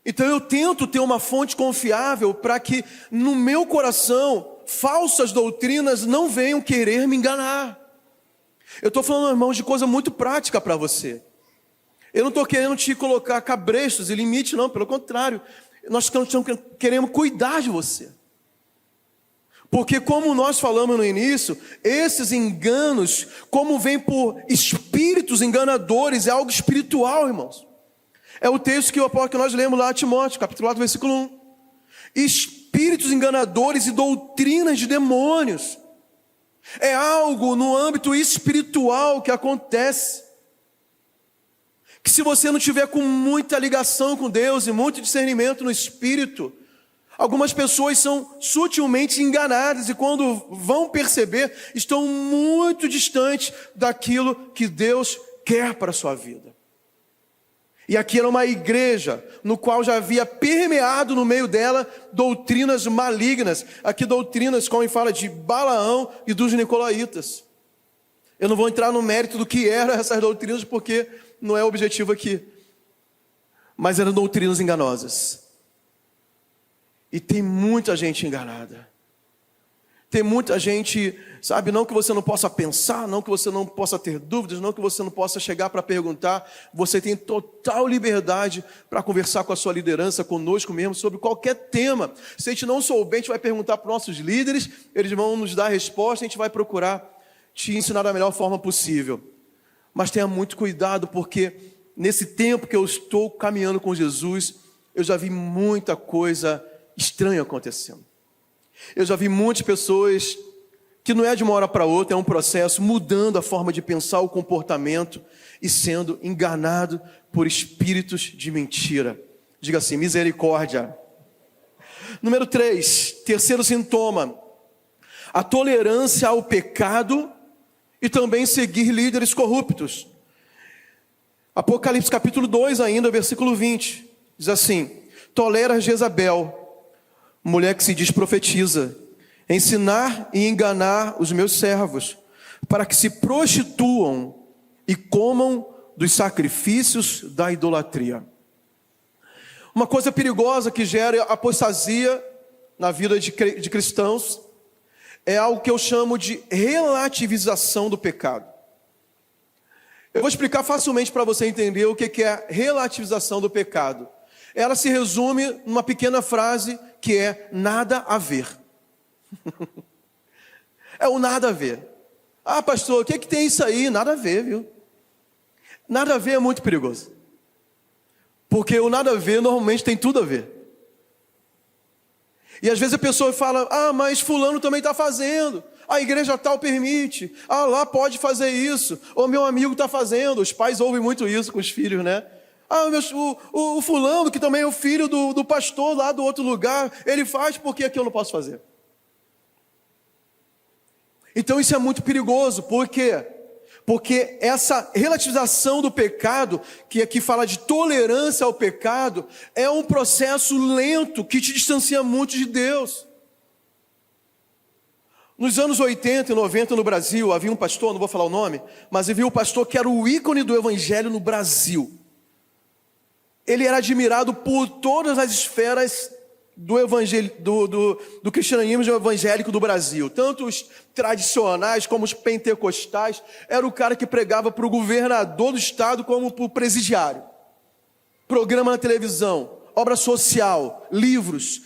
Então eu tento ter uma fonte confiável para que no meu coração falsas doutrinas não venham querer me enganar. Eu estou falando, irmãos, de coisa muito prática para você. Eu não estou querendo te colocar cabrestos e limite, não, pelo contrário. Nós queremos cuidar de você. Porque como nós falamos no início, esses enganos, como vêm por espíritos enganadores, é algo espiritual, irmãos. É o texto que nós lemos lá, Timóteo, capítulo 4, versículo 1. Espíritos enganadores e doutrinas de demônios. É algo no âmbito espiritual que acontece. Que se você não tiver com muita ligação com Deus e muito discernimento no espírito, algumas pessoas são sutilmente enganadas e quando vão perceber, estão muito distantes daquilo que Deus quer para a sua vida. E aqui era uma igreja no qual já havia permeado no meio dela doutrinas malignas. Aqui doutrinas como fala de Balaão e dos nicolaítas. Eu não vou entrar no mérito do que eram essas doutrinas porque não é o objetivo aqui. Mas eram doutrinas enganosas. E tem muita gente enganada. Tem muita gente, sabe, não que você não possa pensar, não que você não possa ter dúvidas, não que você não possa chegar para perguntar. Você tem total liberdade para conversar com a sua liderança, conosco mesmo, sobre qualquer tema. Se a gente não souber, a gente vai perguntar para os nossos líderes, eles vão nos dar a resposta, a gente vai procurar te ensinar da melhor forma possível. Mas tenha muito cuidado, porque nesse tempo que eu estou caminhando com Jesus, eu já vi muita coisa estranha acontecendo. Eu já vi muitas pessoas que não é de uma hora para outra, é um processo, mudando a forma de pensar, o comportamento e sendo enganado por espíritos de mentira. Diga assim, misericórdia. Número 3, terceiro sintoma, a tolerância ao pecado e também seguir líderes corruptos. Apocalipse capítulo 2 ainda, versículo 20, diz assim, tolera Jezabel, mulher que se diz profetiza, ensinar e enganar os meus servos, para que se prostituam e comam dos sacrifícios da idolatria. Uma coisa perigosa que gera apostasia na vida de cristãos é algo que eu chamo de relativização do pecado. Eu vou explicar facilmente para você entender o que é relativização do pecado. Ela se resume numa pequena frase que é nada a ver. É o nada a ver. Ah, pastor, o que tem isso aí? Nada a ver, viu? Nada a ver é muito perigoso. Porque o nada a ver normalmente tem tudo a ver. E às vezes a pessoa fala, ah, mas fulano também está fazendo. A igreja tal permite. Ah, lá pode fazer isso. Ou meu amigo está fazendo. Os pais ouvem muito isso com os filhos, né? O fulano, que também é o filho do pastor lá do outro lugar, ele faz, por que aqui eu não posso fazer? Então isso é muito perigoso, por quê? Porque essa relativização do pecado, que aqui fala de tolerância ao pecado, é um processo lento que te distancia muito de Deus. Nos anos 80 e 90 no Brasil, havia um pastor, não vou falar o nome, mas havia um pastor que era o ícone do evangelho no Brasil. Ele era admirado por todas as esferas do cristianismo evangélico do Brasil. Tanto os tradicionais como os pentecostais. Era o cara que pregava para o governador do estado como para o presidiário. Programa na televisão, obra social, livros.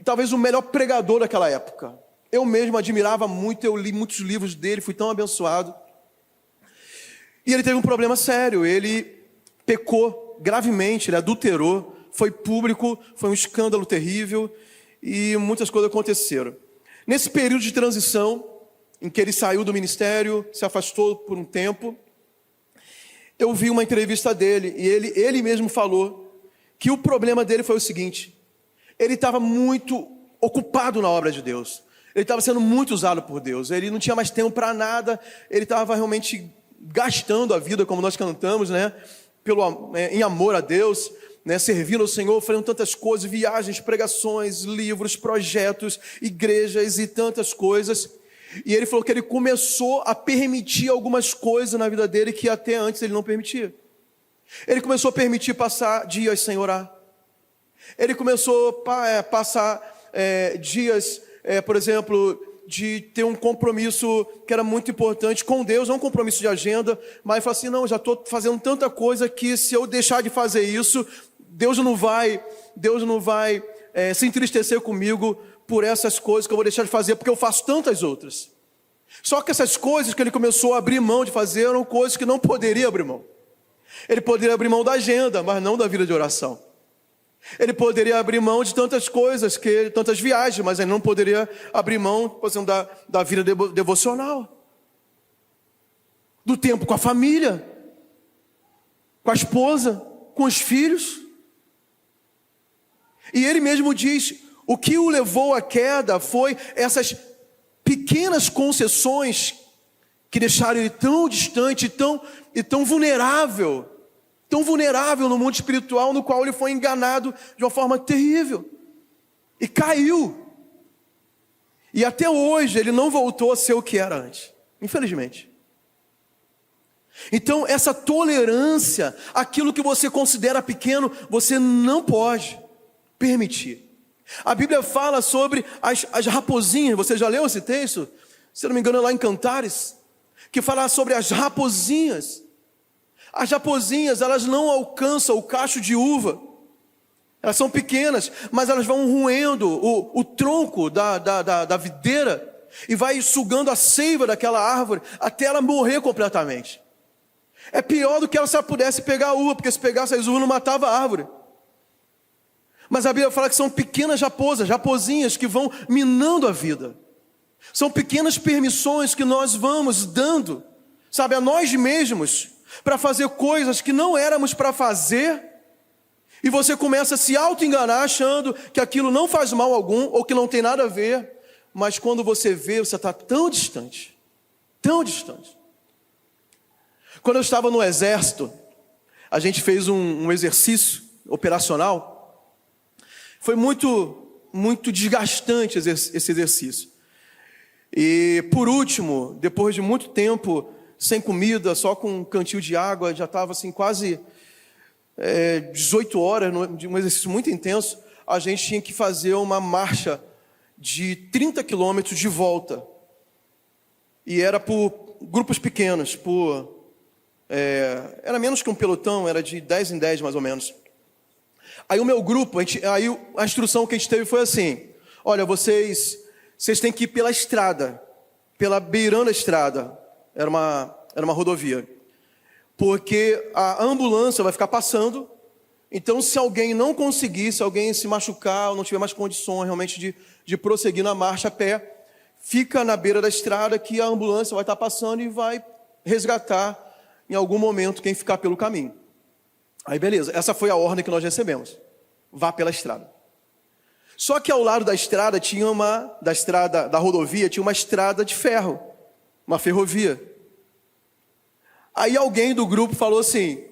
Talvez o melhor pregador daquela época. Eu mesmo admirava muito, eu li muitos livros dele, fui tão abençoado. E ele teve um problema sério, ele pecou gravemente, ele adulterou, foi público, foi um escândalo terrível e muitas coisas aconteceram. Nesse período de transição, em que ele saiu do ministério, se afastou por um tempo, eu vi uma entrevista dele e ele mesmo falou que o problema dele foi o seguinte: ele estava muito ocupado na obra de Deus. Ele estava sendo muito usado por Deus. Ele não tinha mais tempo para nada. Ele estava realmente gastando a vida, como nós cantamos, né? Em amor a Deus, né? Servindo ao Senhor, fazendo tantas coisas, viagens, pregações, livros, projetos, igrejas e tantas coisas. E ele falou que ele começou a permitir algumas coisas na vida dele que até antes ele não permitia. Ele começou a permitir passar dias sem orar. Ele começou a passar dias... por exemplo, de ter um compromisso que era muito importante com Deus, não um compromisso de agenda, mas falar assim, não, já estou fazendo tanta coisa que se eu deixar de fazer isso, Deus não vai se entristecer comigo por essas coisas que eu vou deixar de fazer, porque eu faço tantas outras. Só que essas coisas que ele começou a abrir mão de fazer eram coisas que não poderia abrir mão. Ele poderia abrir mão da agenda, mas não da vida de oração. Ele poderia abrir mão de tantas coisas, tantas viagens, mas ele não poderia abrir mão, por exemplo, da vida devocional. Do tempo com a família, com a esposa, com os filhos. E ele mesmo diz, o que o levou à queda foi essas pequenas concessões que deixaram ele tão distante e tão vulnerável no mundo espiritual, no qual ele foi enganado de uma forma terrível. E caiu. E até hoje ele não voltou a ser o que era antes. Infelizmente. Então essa tolerância, aquilo que você considera pequeno, você não pode permitir. A Bíblia fala sobre as raposinhas. Você já leu esse texto? Se não me engano é lá em Cantares. Que fala sobre as raposinhas. As raposinhas, elas não alcançam o cacho de uva. Elas são pequenas, mas elas vão roendo o tronco da videira e vai sugando a seiva daquela árvore até ela morrer completamente. É pior do que ela se ela pudesse pegar a uva, porque se pegasse as uvas não matava a árvore. Mas a Bíblia fala que são pequenas raposinhas que vão minando a vida. São pequenas permissões que nós vamos dando, sabe, a nós mesmos, para fazer coisas que não éramos para fazer, e você começa a se auto-enganar achando que aquilo não faz mal algum, ou que não tem nada a ver, mas quando você vê, você está tão distante, tão distante. Quando eu estava no exército, a gente fez um exercício operacional, foi muito desgastante esse exercício, e por último, depois de muito tempo, sem comida, só com um cantil de água, já estava assim quase 18 horas, de um exercício muito intenso, a gente tinha que fazer uma marcha de 30 quilômetros de volta. E era por grupos pequenos, era menos que um pelotão, era de 10 em 10 mais ou menos. Aí o meu grupo, a instrução que a gente teve foi assim, olha, vocês têm que ir pela estrada, beirando a estrada. Era uma rodovia. Porque a ambulância vai ficar passando. Então, se alguém não conseguir, se alguém se machucar, ou não tiver mais condições realmente de prosseguir na marcha a pé, fica na beira da estrada que a ambulância vai estar passando e vai resgatar em algum momento quem ficar pelo caminho. Aí beleza, essa foi a ordem que nós recebemos. Vá pela estrada. Só que ao lado da estrada tinha da rodovia, tinha uma estrada de ferro, uma ferrovia. Aí alguém do grupo falou assim: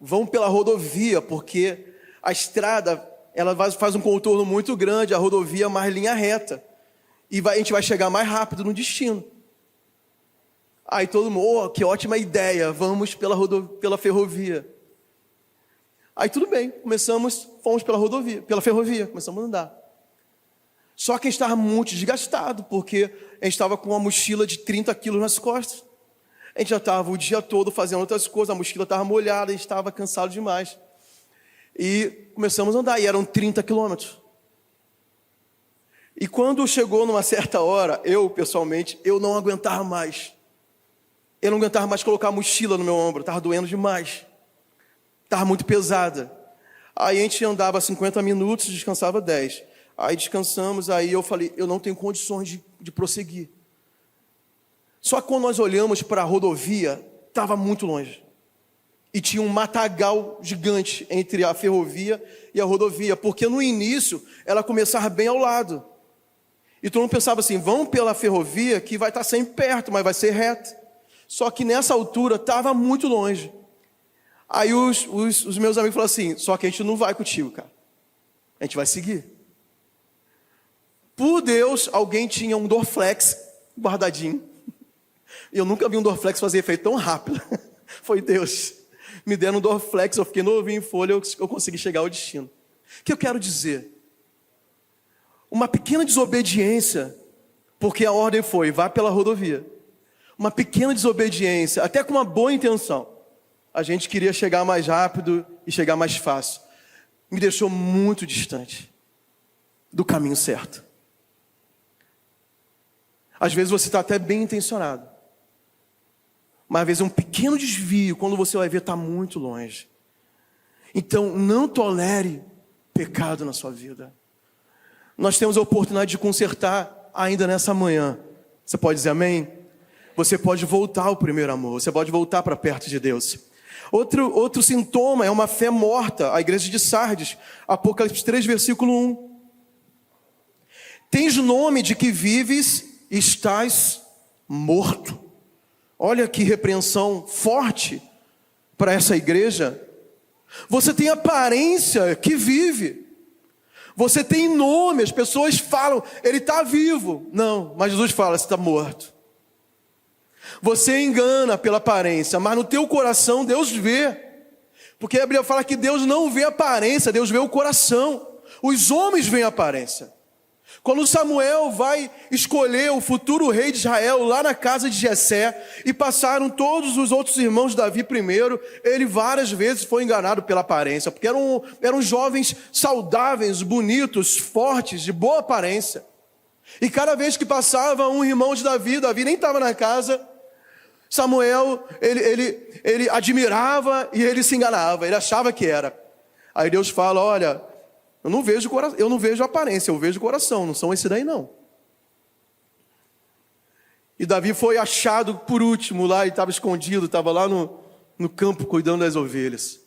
vão pela rodovia, porque a estrada ela faz um contorno muito grande, a rodovia é mais linha reta. E a gente vai chegar mais rápido no destino. Aí todo mundo, que ótima ideia, vamos pela ferrovia. Aí tudo bem, fomos pela ferrovia, começamos a andar. Só que a gente estava muito desgastado, porque a gente estava com uma mochila de 30 quilos nas costas. A gente já estava o dia todo fazendo outras coisas, a mochila estava molhada, a gente estava cansado demais. E começamos a andar, e eram 30 quilômetros. E quando chegou numa certa hora, pessoalmente, eu não aguentava mais. Eu não aguentava mais colocar a mochila no meu ombro, estava doendo demais. Estava muito pesada. Aí a gente andava 50 minutos, descansava 10. Aí descansamos, aí eu falei, eu não tenho condições de prosseguir. Só que quando nós olhamos para a rodovia, estava muito longe. E tinha um matagal gigante entre a ferrovia e a rodovia, porque no início ela começava bem ao lado. E todo mundo pensava assim, vamos pela ferrovia que vai estar sempre perto, mas vai ser reto. Só que nessa altura estava muito longe. Aí os meus amigos falaram assim, só que a gente não vai contigo, cara. A gente vai seguir. Por Deus, alguém tinha um Dorflex guardadinho. E eu nunca vi um Dorflex fazer efeito tão rápido. Foi Deus. Me deram um Dorflex, eu fiquei novinho em folha, eu consegui chegar ao destino. O que eu quero dizer? Uma pequena desobediência, porque a ordem foi, vá pela rodovia. Uma pequena desobediência, até com uma boa intenção. A gente queria chegar mais rápido e chegar mais fácil. Me deixou muito distante do caminho certo. Às vezes você está até bem intencionado. Mas às vezes um pequeno desvio, quando você vai ver, está muito longe. Então não tolere pecado na sua vida. Nós temos a oportunidade de consertar ainda nessa manhã. Você pode dizer amém? Você pode voltar ao primeiro amor. Você pode voltar para perto de Deus. Outro sintoma é uma fé morta. A igreja de Sardes, Apocalipse 3, versículo 1. Tens nome de que vives e estás morto. Olha que repreensão forte para essa igreja. Você tem aparência que vive. Você tem nome, as pessoas falam, ele está vivo. Não, mas Jesus fala, você está morto. Você engana pela aparência, mas no teu coração Deus vê. Porque a Bíblia fala que Deus não vê a aparência, Deus vê o coração. Os homens veem a aparência. Quando Samuel vai escolher o futuro rei de Israel lá na casa de Jessé, e passaram todos os outros irmãos de Davi primeiro, ele várias vezes foi enganado pela aparência, porque eram jovens saudáveis, bonitos, fortes, de boa aparência. E cada vez que passava um irmão de Davi nem estava na casa, Samuel, ele admirava e ele se enganava, ele achava que era. Aí Deus fala, olha, eu não vejo aparência, eu vejo o coração, não são esse daí não. E Davi foi achado por último lá, e estava escondido, estava lá no campo cuidando das ovelhas.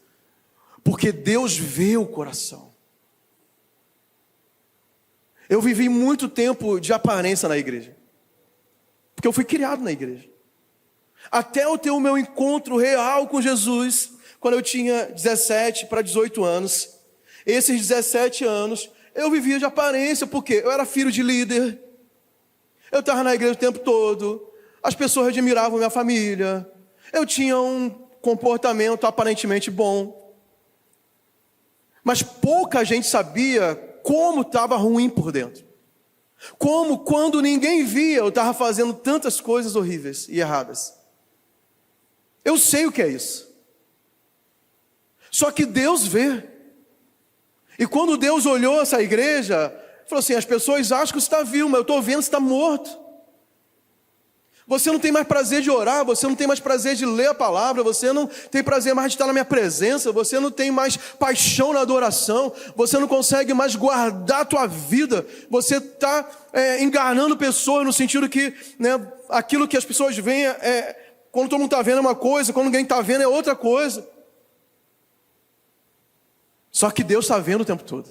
Porque Deus vê o coração. Eu vivi muito tempo de aparência na igreja. Porque eu fui criado na igreja. Até eu ter o meu encontro real com Jesus, quando eu tinha 17 para 18 anos. Esses 17 anos, eu vivia de aparência, porque eu era filho de líder. Eu estava na igreja o tempo todo. As pessoas admiravam minha família. Eu tinha um comportamento aparentemente bom. Mas pouca gente sabia como estava ruim por dentro. Como quando ninguém via, eu estava fazendo tantas coisas horríveis e erradas. Eu sei o que é isso. Só que Deus vê. E quando Deus olhou essa igreja, falou assim, as pessoas acham que você está vivo, mas eu estou vendo que você está morto. Você não tem mais prazer de orar, você não tem mais prazer de ler a palavra, você não tem prazer mais de estar na minha presença, você não tem mais paixão na adoração, você não consegue mais guardar a tua vida, você está enganando pessoas no sentido que, né, aquilo que as pessoas veem, quando todo mundo está vendo é uma coisa, quando ninguém está vendo é outra coisa. Só que Deus está vendo o tempo todo.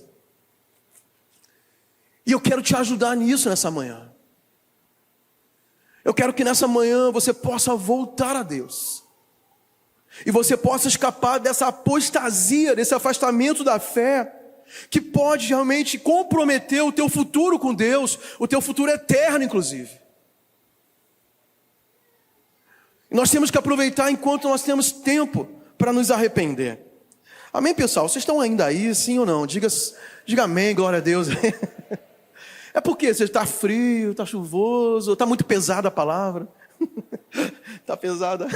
E eu quero te ajudar nisso nessa manhã. Eu quero que nessa manhã você possa voltar a Deus. E você possa escapar dessa apostasia, desse afastamento da fé, que pode realmente comprometer o teu futuro com Deus, o teu futuro eterno, inclusive. E nós temos que aproveitar enquanto nós temos tempo para nos arrepender. Amém, pessoal? Vocês estão ainda aí, sim ou não? Diga amém, glória a Deus. É porque você está frio, está chuvoso, está muito pesada a palavra. Está pesada.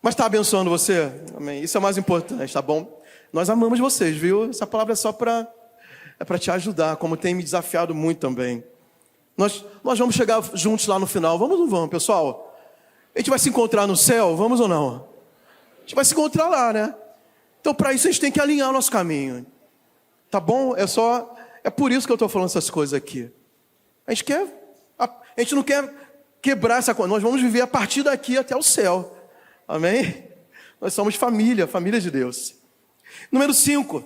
Mas está abençoando você? Amém. Isso é o mais importante, tá bom? Nós amamos vocês, viu? Essa palavra é só para te ajudar, como tem me desafiado muito também. Nós vamos chegar juntos lá no final. Vamos ou não vamos, pessoal? A gente vai se encontrar no céu, vamos ou não? A gente vai se encontrar lá, né? Então, para isso, a gente tem que alinhar o nosso caminho. Tá bom? É por isso que eu estou falando essas coisas aqui. A gente não quer quebrar essa coisa. Nós vamos viver a partir daqui até o céu. Amém? Nós somos família de Deus. Número 5.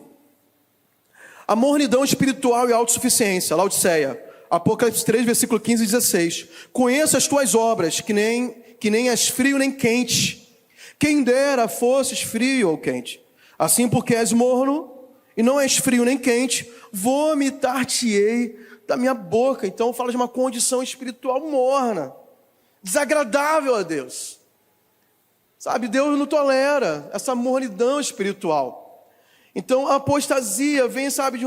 A mornidão espiritual e autossuficiência. Laodiceia. Apocalipse 3, versículo 15 e 16. Conheço as tuas obras, que nem és frio nem quente. Quem dera fosses frio ou quente. Assim, porque és morno e não és frio nem quente, vomitar-te-ei da minha boca. Então fala de uma condição espiritual morna, desagradável a Deus. Sabe, Deus não tolera essa mornidão espiritual. Então a apostasia vem, sabe,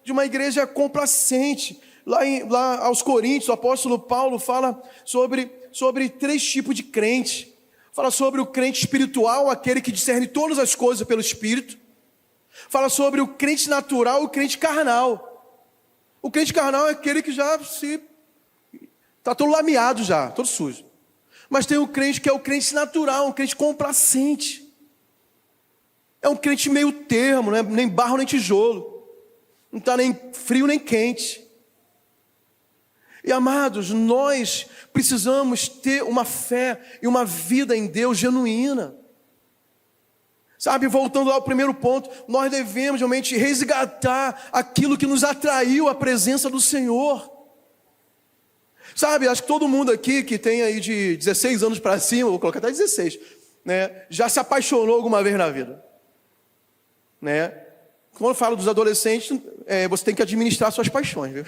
de uma igreja complacente. Lá aos Coríntios, o apóstolo Paulo fala sobre 3 tipos de crente. Fala sobre o crente espiritual, aquele que discerne todas as coisas pelo Espírito. Fala sobre o crente natural e o crente carnal. O crente carnal é aquele que já está todo lameado já, todo sujo. Mas tem o crente que é o crente natural, um crente complacente. É um crente meio termo, né? Nem barro nem tijolo. Não está nem frio nem quente. E amados, nós precisamos ter uma fé e uma vida em Deus genuína. Sabe, voltando lá ao primeiro ponto, nós devemos realmente resgatar aquilo que nos atraiu à presença do Senhor. Sabe, acho que todo mundo aqui que tem aí de 16 anos para cima, vou colocar até 16, né, já se apaixonou alguma vez na vida. Né? Quando eu falo dos adolescentes, você tem que administrar suas paixões, viu?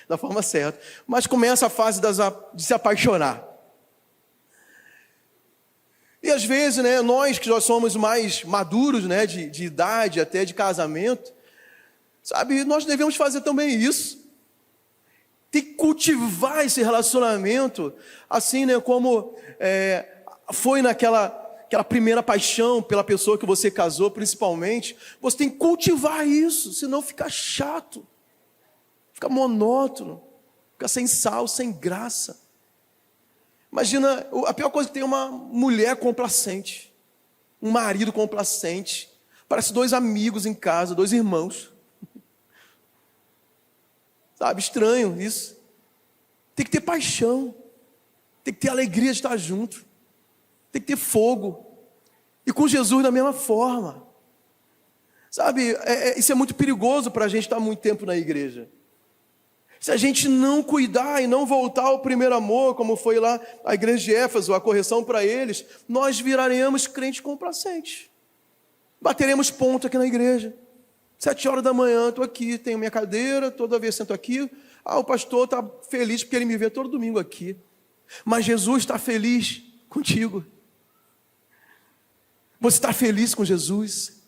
Da forma certa. Mas começa a fase de se apaixonar. E às vezes, né, nós que já somos mais maduros, né, de idade, até de casamento, sabe, nós devemos fazer também isso. Tem que cultivar esse relacionamento, assim, né, como foi naquela primeira paixão pela pessoa que você casou, principalmente. Você tem que cultivar isso, senão fica chato, fica monótono, fica sem sal, sem graça. Imagina, a pior coisa que tem é uma mulher complacente, um marido complacente. Parece 2 amigos em casa, 2 irmãos. Sabe, estranho isso. Tem que ter paixão, tem que ter alegria de estar junto, tem que ter fogo. E com Jesus da mesma forma. Sabe, isso é muito perigoso para a gente estar muito tempo na igreja. Se a gente não cuidar e não voltar ao primeiro amor, como foi lá a igreja de Éfeso, a correção para eles, nós viraremos crentes complacentes. Bateremos ponto aqui na igreja. 7 horas da manhã, estou aqui, tenho minha cadeira, toda vez sento aqui. O pastor está feliz porque ele me vê todo domingo aqui. Mas Jesus está feliz contigo. Você está feliz com Jesus?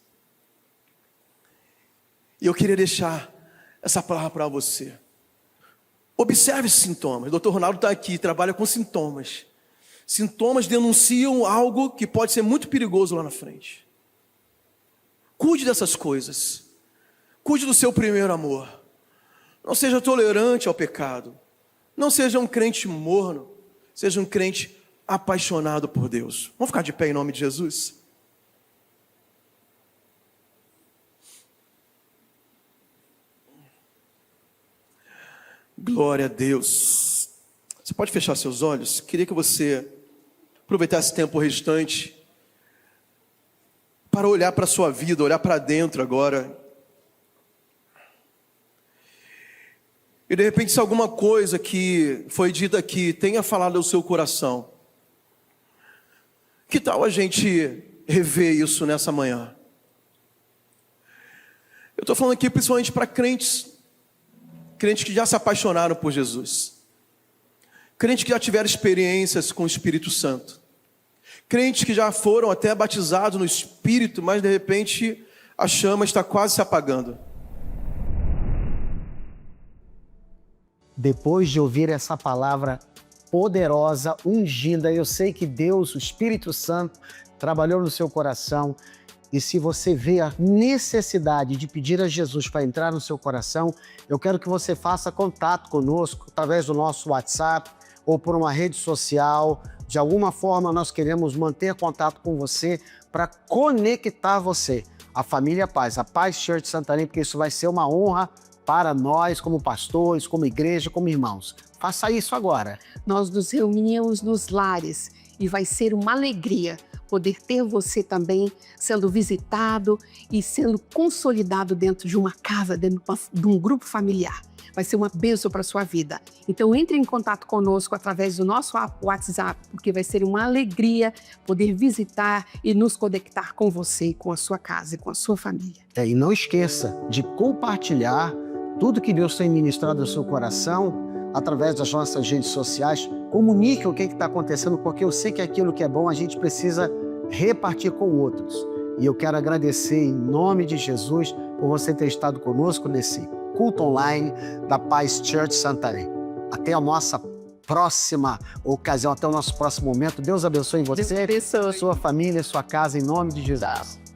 E eu queria deixar essa palavra para você. Observe esses sintomas. O Dr. Ronaldo está aqui, trabalha com sintomas. Sintomas denunciam algo que pode ser muito perigoso lá na frente. Cuide dessas coisas. Cuide do seu primeiro amor. Não seja tolerante ao pecado. Não seja um crente morno. Seja um crente apaixonado por Deus. Vamos ficar de pé em nome de Jesus? Glória a Deus. Você pode fechar seus olhos? Queria que você aproveitasse esse tempo restante para olhar para a sua vida, olhar para dentro agora. E de repente, se alguma coisa que foi dita aqui tenha falado ao seu coração, que tal a gente rever isso nessa manhã? Eu estou falando aqui principalmente para crentes que já se apaixonaram por Jesus, crentes que já tiveram experiências com o Espírito Santo, crentes que já foram até batizados no Espírito, mas de repente a chama está quase se apagando. Depois de ouvir essa palavra poderosa, ungida, eu sei que Deus, o Espírito Santo, trabalhou no seu coração. E se você vê a necessidade de pedir a Jesus para entrar no seu coração, eu quero que você faça contato conosco através do nosso WhatsApp ou por uma rede social. De alguma forma, nós queremos manter contato com você para conectar você à família Paz, a Paz Church Santarém, porque isso vai ser uma honra para nós, como pastores, como igreja, como irmãos. Faça isso agora. Nós nos reunimos nos lares e vai ser uma alegria poder ter você também sendo visitado e sendo consolidado dentro de uma casa, dentro de um grupo familiar. Vai ser uma bênção para a sua vida. Então, entre em contato conosco através do nosso WhatsApp, porque vai ser uma alegria poder visitar e nos conectar com você, com a sua casa e com a sua família. E não esqueça de compartilhar tudo que Deus tem ministrado no seu coração através das nossas redes sociais. Comunique o que está acontecendo, porque eu sei que aquilo que é bom a gente precisa repartir com outros. E eu quero agradecer em nome de Jesus por você ter estado conosco nesse culto online da Paz Church Santarém. Até a nossa próxima ocasião, até o nosso próximo momento. Deus abençoe você, Deus abençoe. sua família, sua casa, em nome de Jesus.